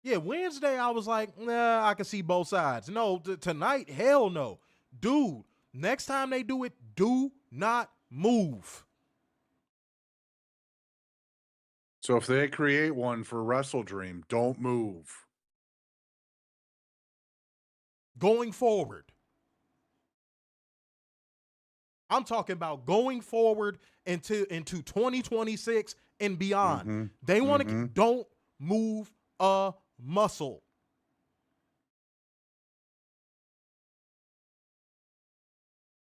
Yeah, Wednesday I was like, nah, I can see both sides. No, tonight, hell no. Dude, next time they do it, do not move. So if they create one for Wrestle Dream, don't move. Going forward. I'm talking about going forward into 2026 and beyond. Mm-hmm. They want to don't move a muscle.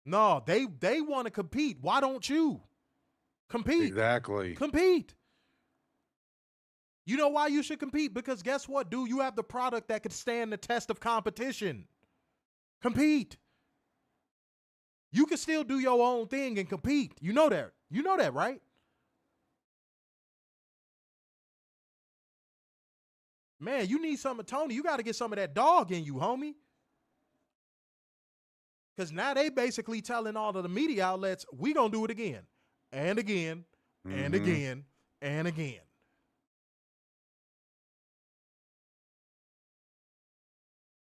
No, they want to compete. Why don't you compete? Exactly. Compete. You know why you should compete? Because guess what, dude? You have the product that could stand the test of competition. Compete. You can still do your own thing and compete. You know that. You know that, right? Man, you need some of Tony. You got to get some of that dog in you, homie. Because now they basically telling all of the media outlets, we going to do it again and again and again and again.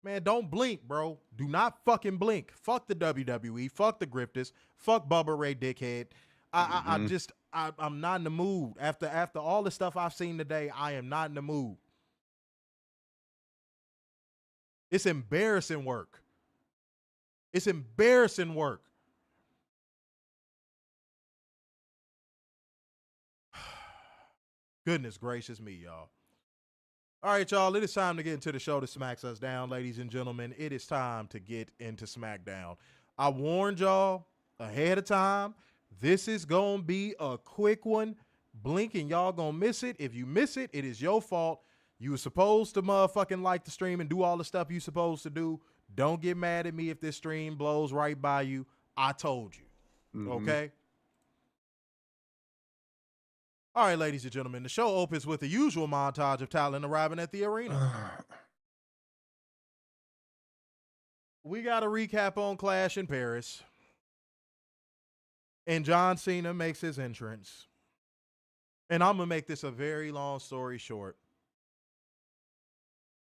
Man, don't blink, bro. Do not fucking blink. Fuck the WWE. Fuck the grifters. Fuck Bubba Ray Dickhead. I'm not in the mood. After all the stuff I've seen today, I am not in the mood. It's embarrassing work. It's embarrassing work. Goodness gracious me, y'all. All right, y'all, it is time to get into the show that smacks us down, ladies and gentlemen. It is time to get into SmackDown. I warned y'all ahead of time. This is going to be a quick one. Blink and y'all going to miss it. If you miss it, it is your fault. You were supposed to motherfucking like the stream and do all the stuff you supposed to do. Don't get mad at me if this stream blows right by you. I told you. Okay? All right, ladies and gentlemen, the show opens with the usual montage of talent arriving at the arena. We got a recap on Clash in Paris. And John Cena makes his entrance. And I'm going to make this a very long story short.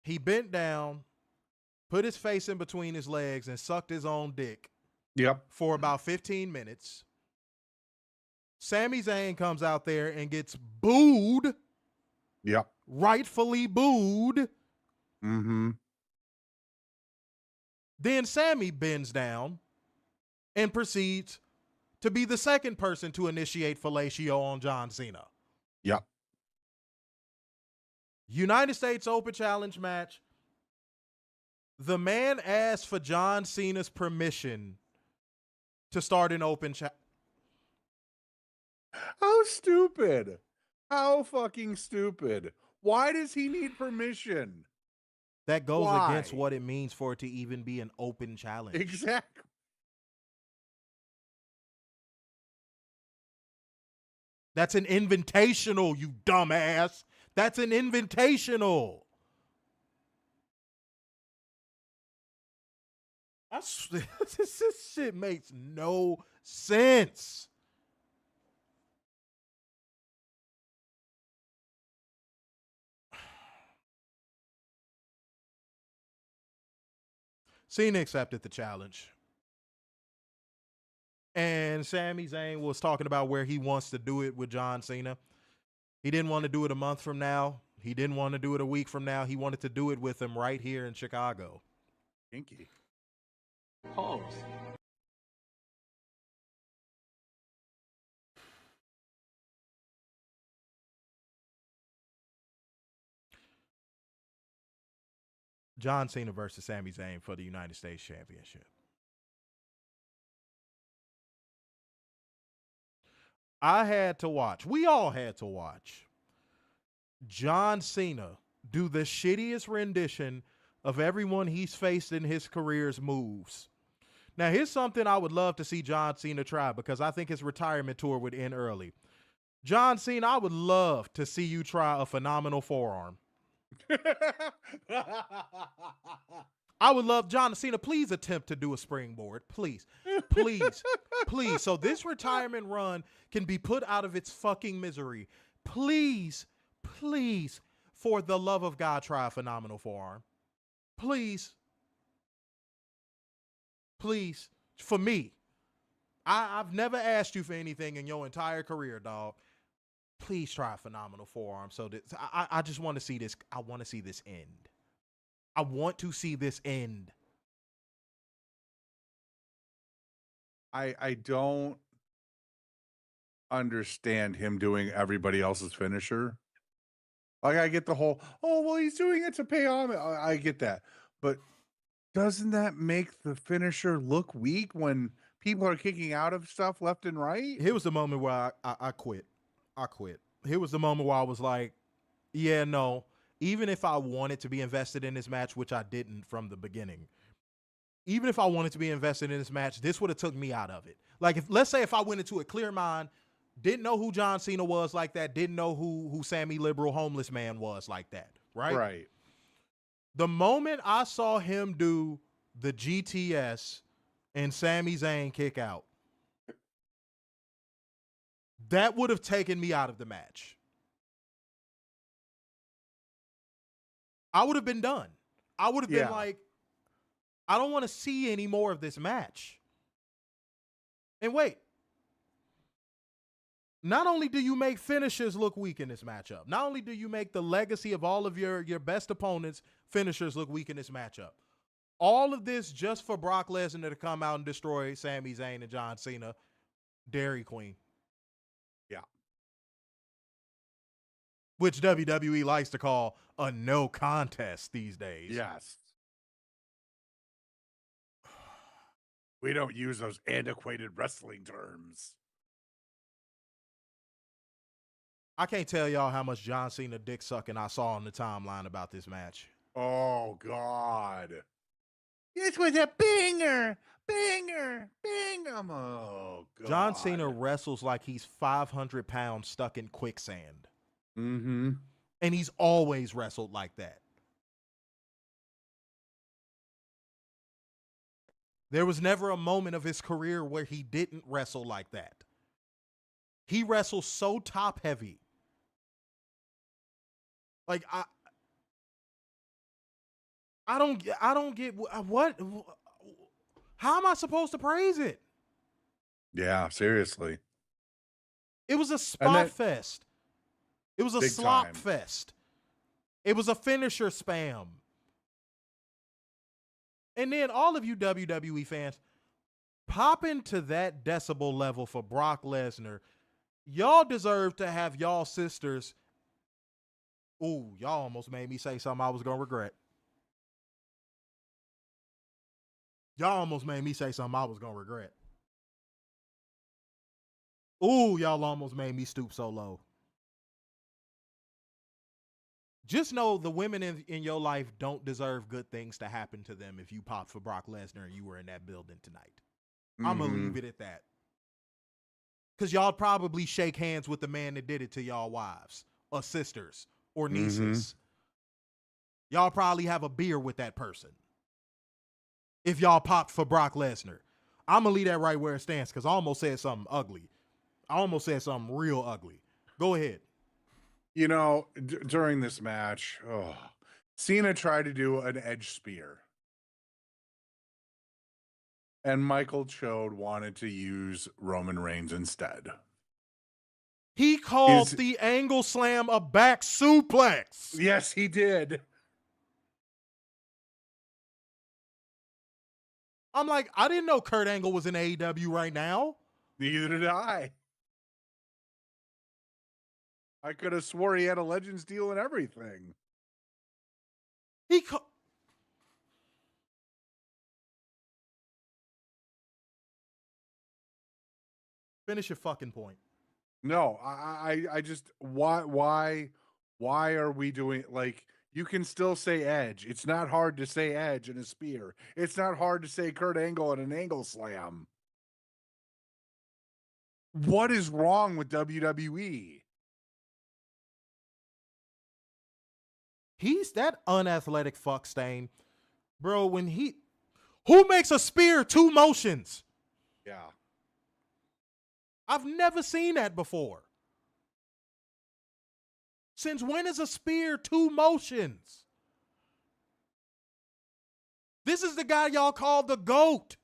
He bent down, put his face in between his legs, and sucked his own dick. Yep. For about 15 minutes. Sami Zayn comes out there and gets booed. Yep. Rightfully booed. Then Sami bends down and proceeds to be the second person to initiate fellatio on John Cena. Yep. United States Open Challenge match. The man asked for John Cena's permission to start an open challenge. How stupid. How fucking stupid. Why does he need permission? That goes against what it means for it to even be an open challenge. Exactly. That's an invitational, you dumbass. That's an invitational. This shit makes no sense. Cena accepted the challenge. And Sami Zayn was talking about where he wants to do it with John Cena. He didn't want to do it a month from now. He didn't want to do it a week from now. He wanted to do it with him right here in Chicago. Kinky. Pause. John Cena versus Sami Zayn for the United States Championship. I had to watch. We all had to watch John Cena do the shittiest rendition of everyone he's faced in his career's moves. Now, here's something I would love to see John Cena try because I think his retirement tour would end early. John Cena, I would love to see you try a phenomenal forearm. I would love John Cena. Please attempt to do a springboard. Please, please, please. So this retirement run can be put out of its fucking misery. Please, please, for the love of God, try a phenomenal forearm. Please. Please. For me. I've never asked you for anything in your entire career, dog. Please try a phenomenal forearm. So that I just want to see this. I want to see this end. I want to see this end. I don't understand him doing everybody else's finisher. Like, I get the whole, oh, well, he's doing it to pay homage. I get that. But doesn't that make the finisher look weak when people are kicking out of stuff left and right? Here was the moment where I quit. I quit. Here was the moment where I was like, yeah, no. Even if I wanted to be invested in this match, which I didn't from the beginning, even if I wanted to be invested in this match, this would have took me out of it. Like, let's say if I went into a clear mind, didn't know who John Cena was like that, didn't know who Sammy Liberal Homeless Man was like that, right? Right. The moment I saw him do the GTS and Sami Zayn kick out, that would have taken me out of the match. I would have been done. I would have been like, I don't want to see any more of this match. And wait. Not only do you make finishers look weak in this matchup, not only do you make the legacy of all of your best opponents' finishers look weak in this matchup, all of this just for Brock Lesnar to come out and destroy Sami Zayn and John Cena, Dairy Queen. Yeah. Which WWE likes to call a no contest these days. Yes. We don't use those antiquated wrestling terms. I can't tell y'all how much John Cena dick sucking I saw on the timeline about this match. Oh God. This was a banger. Banger. Banger. Oh God. John Cena wrestles like he's 500 pounds stuck in quicksand. Mm-hmm. And he's always wrestled like that. There was never a moment of his career where he didn't wrestle like that. He wrestles so top heavy. Like I don't get what. How am I supposed to praise it? Yeah, seriously. It was a spot fest. It was a Big slop time. fest. It was a finisher spam. And then all of you WWE fans, pop into that decibel level for Brock Lesnar. Y'all deserve to have y'all sisters. Ooh, y'all almost made me say something I was going to regret. Y'all almost made me say something I was going to regret. Ooh, y'all almost made me stoop so low. Just know the women in your life don't deserve good things to happen to them if you pop for Brock Lesnar and you were in that building tonight. I'm going to leave it at that. Because y'all probably shake hands with the man that did it to y'all wives or sisters or nieces. Y'all probably have a beer with that person. If y'all popped for Brock Lesnar. I'm going to leave that right where it stands because I almost said something ugly. I almost said something real ugly. Go ahead. You know, during this match, Cena tried to do an edge spear. And Michael Chode wanted to use Roman Reigns instead. He called the angle slam a back suplex. Yes, he did. I'm like, I didn't know Kurt Angle was in AEW right now. Neither did I. I could have swore he had a Legends deal and everything. Finish your fucking point. No, I just why are we doing like you can still say Edge. It's not hard to say Edge in a spear. It's not hard to say Kurt Angle in an angle slam. What is wrong with WWE? He's that unathletic fuck stain. Bro, who makes a spear 2 motions? Yeah. I've never seen that before. Since when is a spear 2 motions? This is the guy y'all call the GOAT.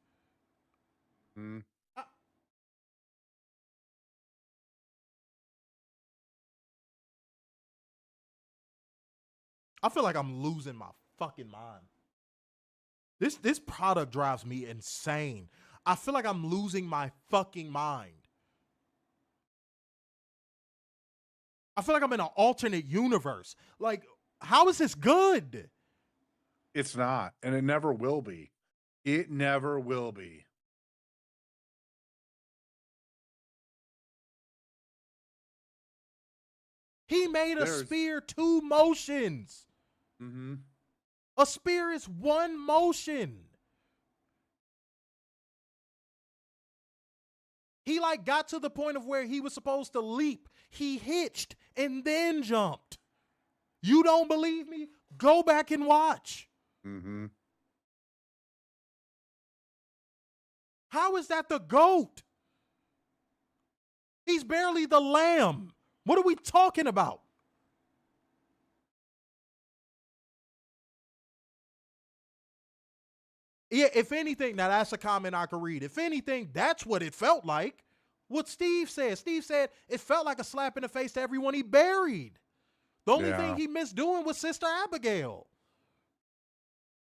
I feel like I'm losing my fucking mind. This product drives me insane. I feel like I'm losing my fucking mind. I feel like I'm in an alternate universe. Like, how is this good? It's not, and it never will be. It never will be. He made a spear 2 motions. A spear is 1 motion. He like got to the point of where he was supposed to leap. He hitched and then jumped. You don't believe me? Go back and watch. How is that the GOAT? He's barely the lamb. What are we talking about? Yeah, if anything, now that's a comment I could read. If anything, that's what it felt like. What Steve said. Steve said it felt like a slap in the face to everyone he buried. The only thing he missed doing was Sister Abigail.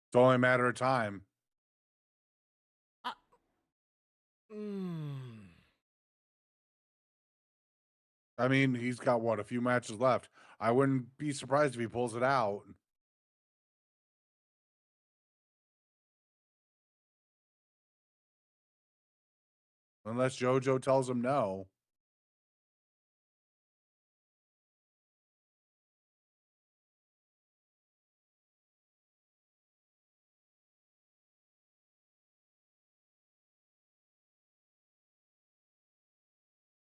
It's only a matter of time. I mean, he's got a few matches left. I wouldn't be surprised if he pulls it out. Unless JoJo tells him no.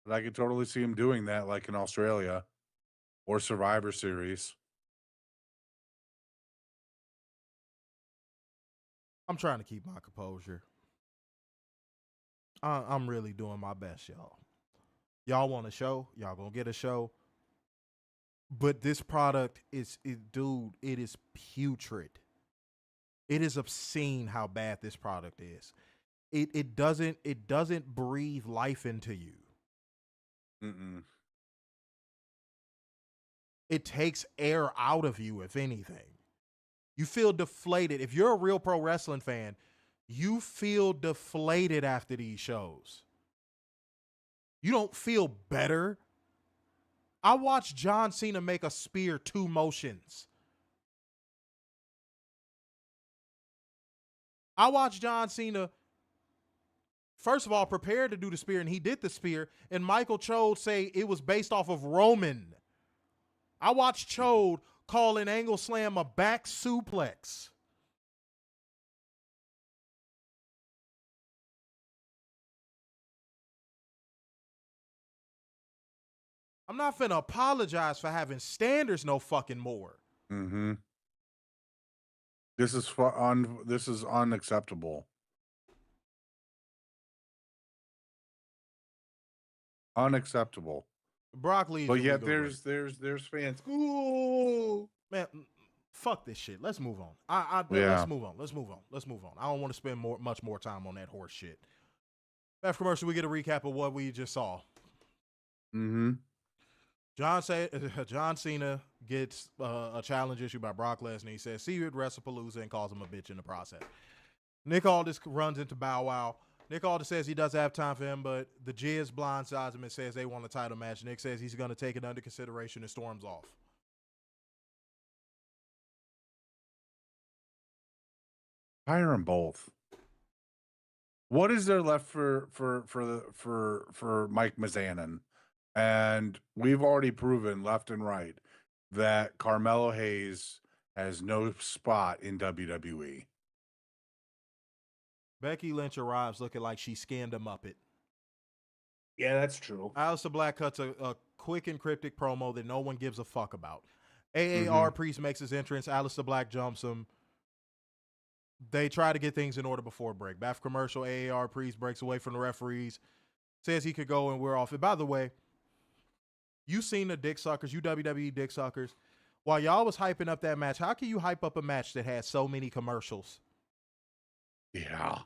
But I could totally see him doing that, like in Australia or Survivor Series. I'm trying to keep my composure. I'm really doing my best, y'all. Y'all want a show? Y'all gonna get a show. But this product dude, it is putrid. It is obscene how bad this product is. It doesn't breathe life into you. Mm-mm. It takes air out of you, if anything. You feel deflated. If you're a real pro wrestling fan, you feel deflated after these shows. You don't feel better. I watched John Cena make a spear 2 motions. I watched John Cena, first of all, prepare to do the spear, and he did the spear, and Michael Chode say it was based off of Roman. I watched Chode call an angle slam a back suplex. I'm not finna apologize for having standards no fucking more. Mm-hmm. This is unacceptable. Unacceptable. Brock Lesnar. But yet there's fans. Ooh. Man, fuck this shit. Let's move on. Yeah. Let's move on. I don't want to spend much more time on that horse shit. After commercial, we get a recap of what we just saw. Mm-hmm. John Cena gets a challenge issued by Brock Lesnar. He says, "See you at Wrestlepalooza," and calls him a bitch in the process. Nick Aldis runs into Bow Wow. Nick Aldis says he doesn't have time for him, but the Jizz blindsides him and says they want a title match. Nick says he's going to take it under consideration and storms off. Hire them both. What is there left for Mike Mizanin? And we've already proven left and right that Carmelo Hayes has no spot in WWE. Becky Lynch arrives looking like she scanned a Muppet. Yeah, that's true. Aleister Black cuts a quick and cryptic promo that no one gives a fuck about. AAR Priest makes his entrance. Aleister Black jumps him. They try to get things in order before break. Back commercial, AAR Priest breaks away from the referees, says he could go, and we're off. And by the way, you seen the dick suckers, you WWE dick suckers. While y'all was hyping up that match, how can you hype up a match that has so many commercials? Yeah.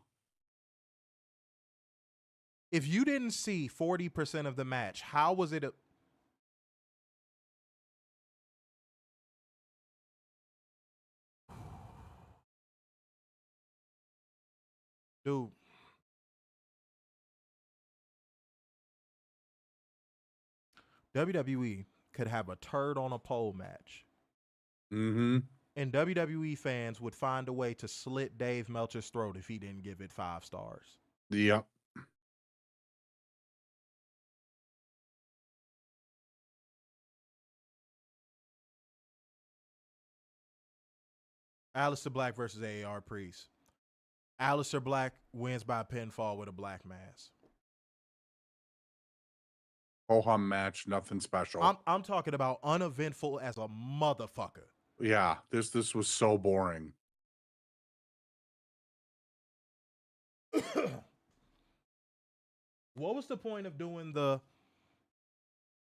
If you didn't see 40% of the match, how was it Dude. WWE could have a turd on a pole match. Mm-hmm. And WWE fans would find a way to slit Dave Meltzer's throat if he didn't give it 5 stars. Yep. Aleister Black versus AAR Priest. Aleister Black wins by pinfall with a black mass. Ho-hum match, nothing special. I'm talking about uneventful as a motherfucker. Yeah, this was so boring. What was the point of doing the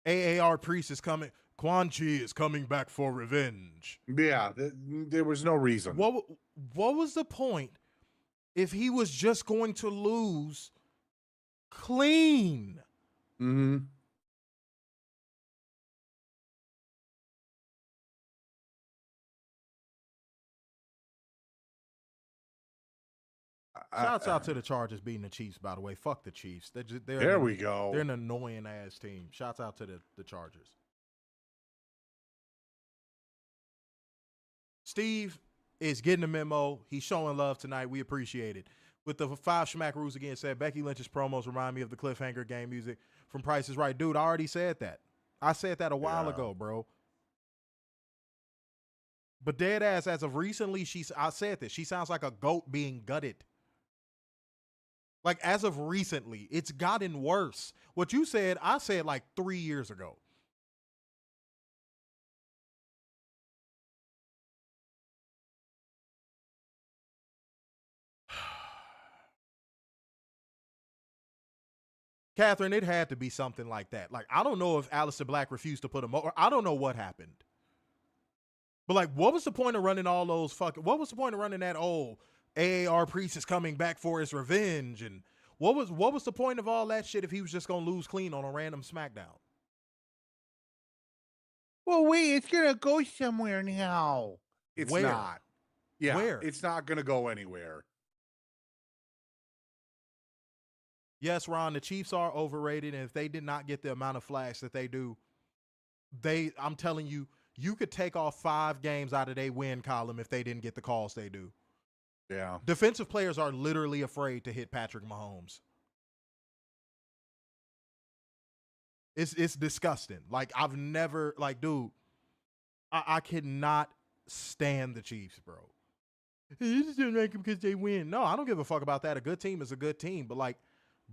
AAR Priest is coming, Quan Chi is coming back for revenge? Yeah, there was no reason. What was the point if he was just going to lose clean? Mm-hmm. Shouts out to the Chargers beating the Chiefs, by the way. Fuck the Chiefs. We go. They're an annoying ass team. Shouts out to the Chargers. Steve is getting the memo. He's showing love tonight. We appreciate it. With the 5 schmackaroos again said, Becky Lynch's promos remind me of the cliffhanger game music from Price is Right. Dude, I already said that. I said that a while ago, bro. But dead ass, as of recently, I said this. She sounds like a goat being gutted. Like, as of recently, it's gotten worse. What you said, I said like 3 years ago. Catherine, it had to be something like that. Like, I don't know if Aleister Black refused to put him over. I don't know what happened. But, like, what was the point of running all those fucking... What was the point of running that, AAR Priest is coming back for his revenge? And what was the point of all that shit if he was just going to lose clean on a random SmackDown? Well, wait, it's going to go somewhere now. It's Where? not. Yeah, Where? It's not going to go anywhere. Yes, Ron, the Chiefs are overrated, and if they did not get the amount of flags that they do, I'm telling you, you could take off 5 games out of their win column if they didn't get the calls they do. Yeah. Defensive players are literally afraid to hit Patrick Mahomes. It's disgusting. Like, I've never, like, dude, I could not stand the Chiefs, bro. You just didn't rank them because they win. No, I don't give a fuck about that. A good team is a good team, but, like,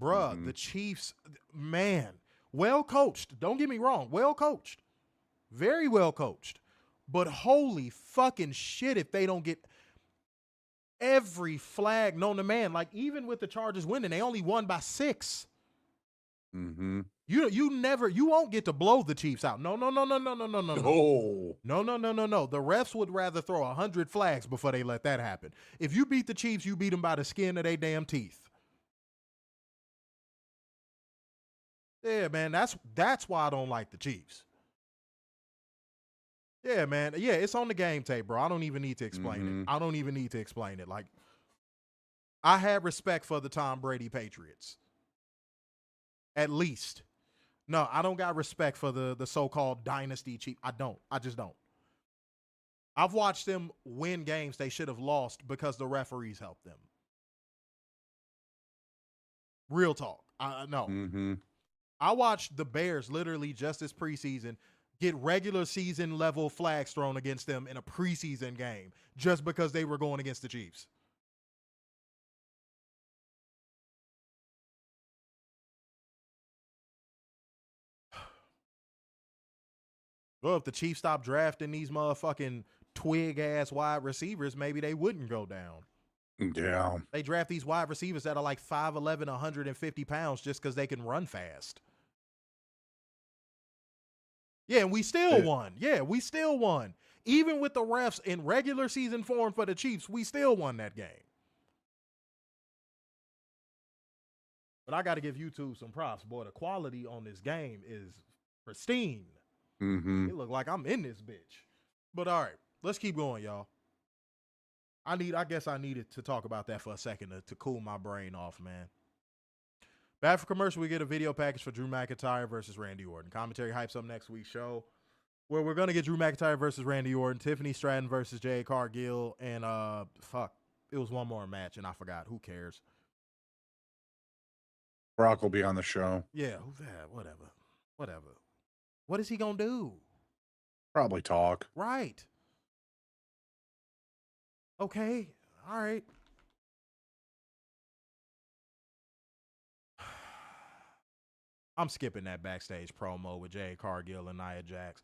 bruh, the Chiefs, man, well coached. Don't get me wrong, well coached. Very well coached. But holy fucking shit if they don't get every flag known to man. Like, even with the Chargers winning, they only won by 6. Mm-hmm. You won't get to blow the Chiefs out. No. No. No. The refs would rather throw 100 flags before they let that happen. If you beat the Chiefs, you beat them by the skin of their damn teeth. Yeah, man, that's why I don't like the Chiefs. Yeah, man. Yeah, it's on the game tape, bro. I don't even need to explain it. I don't even need to explain it. Like, I had respect for the Tom Brady Patriots. At least. No, I don't got respect for the so-called dynasty Chiefs. I don't. I just don't. I've watched them win games they should have lost because the referees helped them. Real talk. No. Mm-hmm. I watched the Bears literally just this preseason get regular season level flags thrown against them in a preseason game just because they were going against the Chiefs. Well, if the Chiefs stopped drafting these motherfucking twig-ass wide receivers, maybe they wouldn't go down. Yeah. They draft these wide receivers that are like 5'11", 150 pounds just because they can run fast. Yeah, and we still won. Yeah, we still won. Even with the refs in regular season form for the Chiefs, we still won that game. But I got to give YouTube some props. Boy, the quality on this game is pristine. Mm-hmm. It look like I'm in this bitch. But all right, let's keep going, y'all. I guess I needed to talk about that for a second to cool my brain off, man. Back for commercial, we get a video package for Drew McIntyre versus Randy Orton. Commentary hypes up next week's show, where we're going to get Drew McIntyre versus Randy Orton, Tiffany Stratton versus Jade Cargill, and it was one more match, and I forgot. Who cares? Brock will be on the show. Yeah, whatever. What is he going to do? Probably talk. Right. Okay. All right. I'm skipping that backstage promo with Jade Cargill and Nia Jax.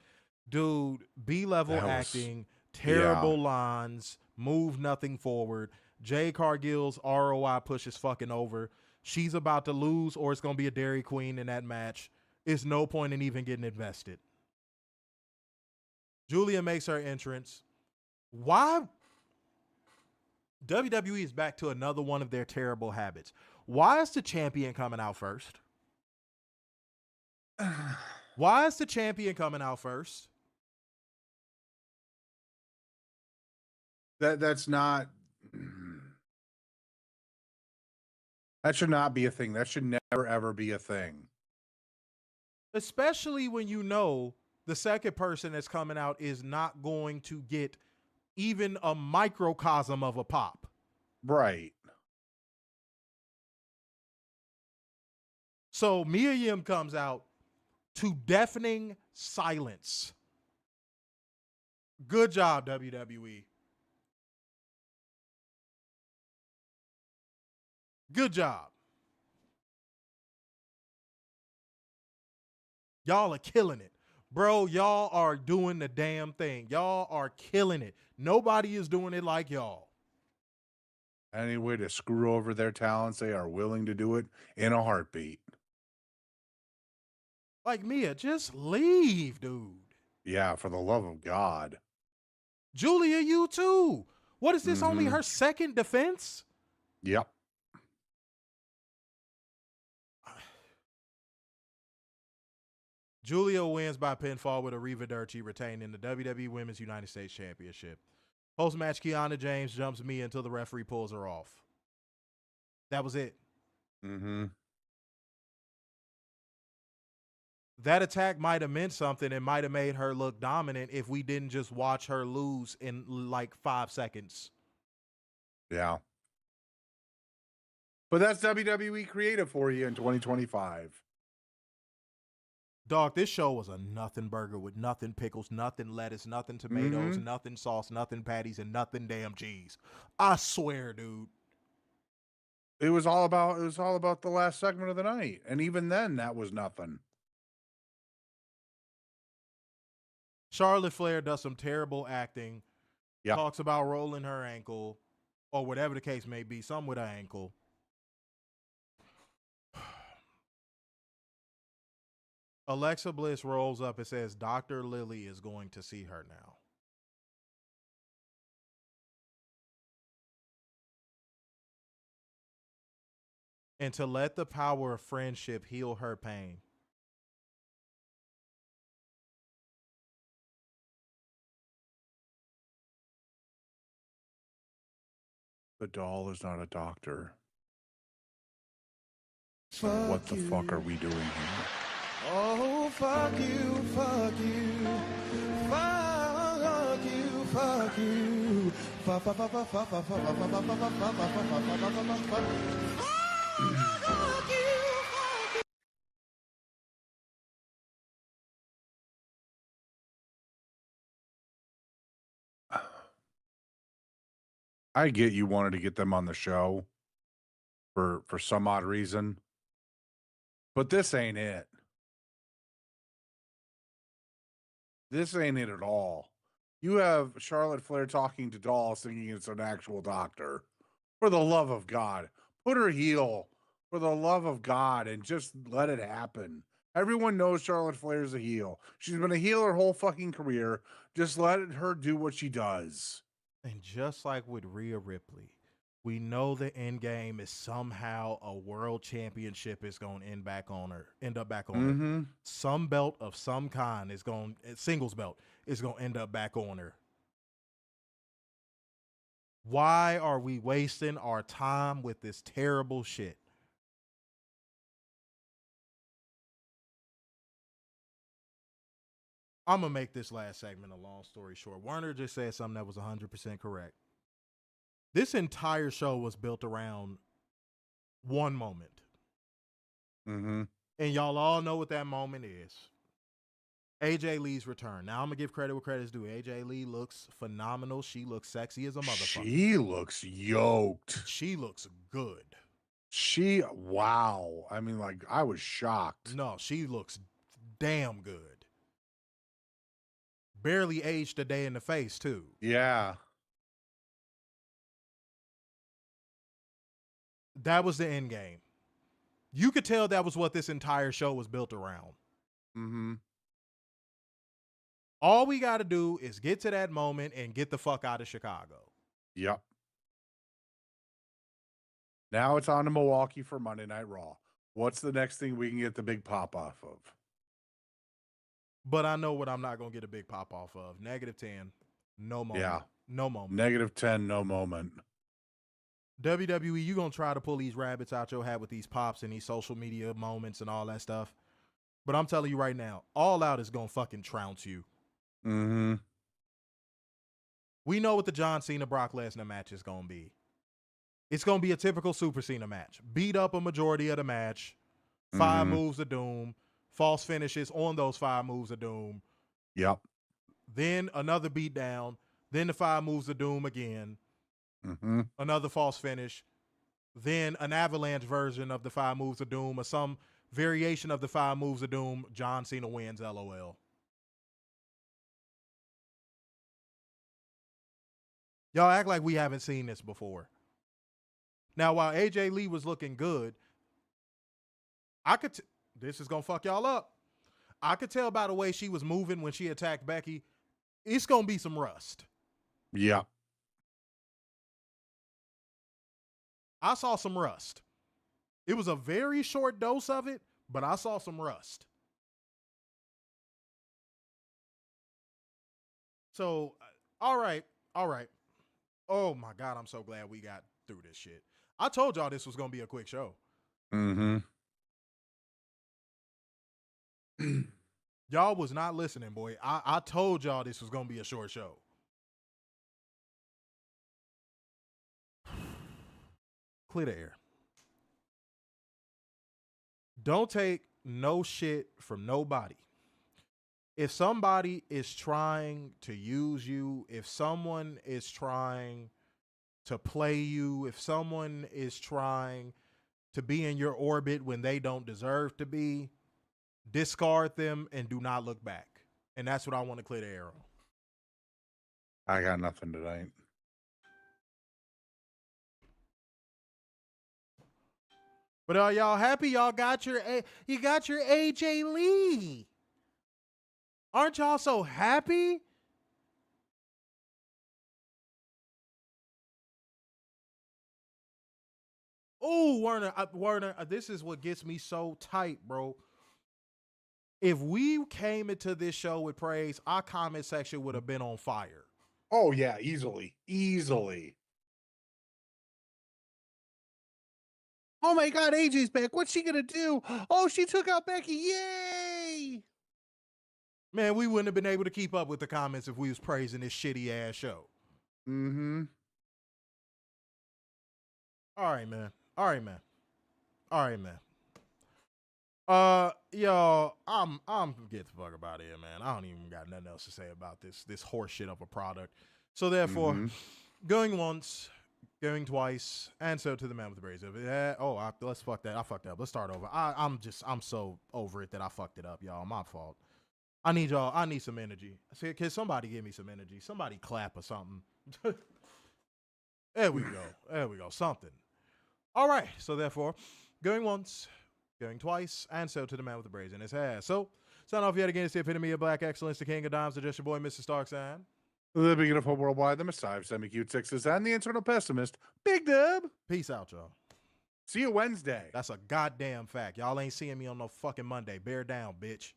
Dude, B-level acting, terrible lines, move nothing forward. Jade Cargill's ROI push is fucking over. She's about to lose, or it's going to be a Dairy Queen in that match. It's no point in even getting invested. Giulia makes her entrance. Why? WWE is back to another one of their terrible habits. Why is the champion coming out first? Why is the champion coming out first? That's not. That should not be a thing. That should never, ever be a thing. Especially when you know the second person that's coming out is not going to get even a microcosm of a pop. Right. So Mia Yim comes out to deafening silence. Good job, WWE. Good job. Y'all are killing it. Bro, y'all are doing the damn thing. Y'all are killing it. Nobody is doing it like y'all. Any way to screw over their talents, they are willing to do it in a heartbeat. Like, Mia, just leave, dude. Yeah, for the love of God. Giulia, you too. What is this, only her second defense? Yep. Giulia wins by pinfall with a Arrivederci, retaining the WWE Women's United States Championship. Post-match, Kiana James jumps Mia until the referee pulls her off. That was it. Mm-hmm. That attack might have meant something and might have made her look dominant if we didn't just watch her lose in like 5 seconds. Yeah. But that's WWE creative for you in 2025. Dog, this show was a nothing burger with nothing pickles, nothing lettuce, nothing tomatoes, nothing sauce, nothing patties, and nothing damn cheese. I swear, dude. It was all about the last segment of the night. And even then, that was nothing. Charlotte Flair does some terrible acting. Yep. Talks about rolling her ankle, or whatever the case may be, some with her ankle. Alexa Bliss rolls up and says Dr. Lily is going to see her now. And to let the power of friendship heal her pain. The doll is not a doctor. So what the fuck are we doing here? Oh, fuck you, fuck you. Fuck you, fuck you. Fuck, fuck, fuck, fuck, fuck, fuck, fuck, fuck, fuck, fuck, fuck, fuck, fuck, fuck, I get you wanted to get them on the show for some odd reason, but this ain't it. This ain't it at all. You have Charlotte Flair talking to dolls thinking it's an actual doctor. For the love of God, put her heel for the love of God and just let it happen. Everyone knows Charlotte Flair's a heel. She's been a heel her whole fucking career. Just let her do what she does. And just like with Rhea Ripley, we know the end game is somehow a world championship is going to end up back on her. Some belt of some kind is going, singles belt is going to end up back on her. Why are we wasting our time with this terrible shit? I'm going to make this last segment a long story short. Werner just said something that was 100% correct. This entire show was built around one moment. And y'all all know what that moment is. AJ Lee's return. Now I'm going to give credit where credit's due. AJ Lee looks phenomenal. She looks sexy as a motherfucker. She looks yoked. She looks good. Wow. I mean, like, I was shocked. No, she looks damn good. Barely aged a day in the face, too. Yeah. That was the end game. You could tell that was what this entire show was built around. All we got to do is get to that moment and get the fuck out of Chicago. Yep. Now it's on to Milwaukee for Monday Night Raw. What's the next thing we can get the big pop off of? But I know what I'm not going to get a big pop off of. -10. No moment. Yeah. No moment. -10, no moment. WWE, you going to try to pull these rabbits out your hat with these pops and these social media moments and all that stuff. But I'm telling you right now, All Out is going to fucking trounce you. We know what the John Cena Brock Lesnar match is going to be. It's going to be a typical Super Cena match. Beat up a majority of the match. 5 moves of doom. False finishes on those 5 moves of doom. Yep. Then another beat down. Then the 5 moves of doom again. Another false finish. Then an avalanche version of the 5 moves of doom or some variation of the 5 moves of doom. John Cena wins, LOL. Y'all act like we haven't seen this before. Now, while AJ Lee was looking good, this is going to fuck y'all up. I could tell by the way she was moving when she attacked Becky, it's going to be some rust. Yeah. I saw some rust. It was a very short dose of it, but I saw some rust. So, all right. Oh my God, I'm so glad we got through this shit. I told y'all this was going to be a quick show. Mm-hmm. Y'all was not listening, boy. I told y'all this was going to be a short show. Clear the air. Don't take no shit from nobody. If somebody is trying to use you, if someone is trying to play you, if someone is trying to be in your orbit when they don't deserve to be, discard them and do not look back. And that's what I want to clear the air on. I got nothing tonight. But are y'all happy y'all got your AJ Lee? Aren't y'all so happy? Oh, Werner, this is what gets me so tight, bro. If we came into this show with praise, our comment section would have been on fire. Oh, yeah, easily. Easily. Oh, my God, AJ's back. What's she going to do? Oh, she took out Becky. Yay! Man, we wouldn't have been able to keep up with the comments if we was praising this shitty-ass show. Mm-hmm. All right, man. Y'all, I'm get the fuck about here, man. I don't even got nothing else to say about this horse shit of a product. So therefore, going once, going twice, and so to the man with the braids. Let's fuck that. I fucked up. Let's start over. I'm so over it that I fucked it up, y'all. My fault. I need some energy. Can somebody give me some energy? Somebody clap or something. There we go. Something. All right. So therefore, going once, going twice, and so to the man with the braids in his hair. So, sign off yet again. It's the epitome of black excellence, the king of dimes, the just your boy, Mr. Starks, and The beginning of hope worldwide, the Messiah of semi-cute sixes, and the internal pessimist, Big Dub. peace out, y'all. See you Wednesday. That's a goddamn fact. Y'all ain't seeing me on no fucking Monday. Bear down, bitch.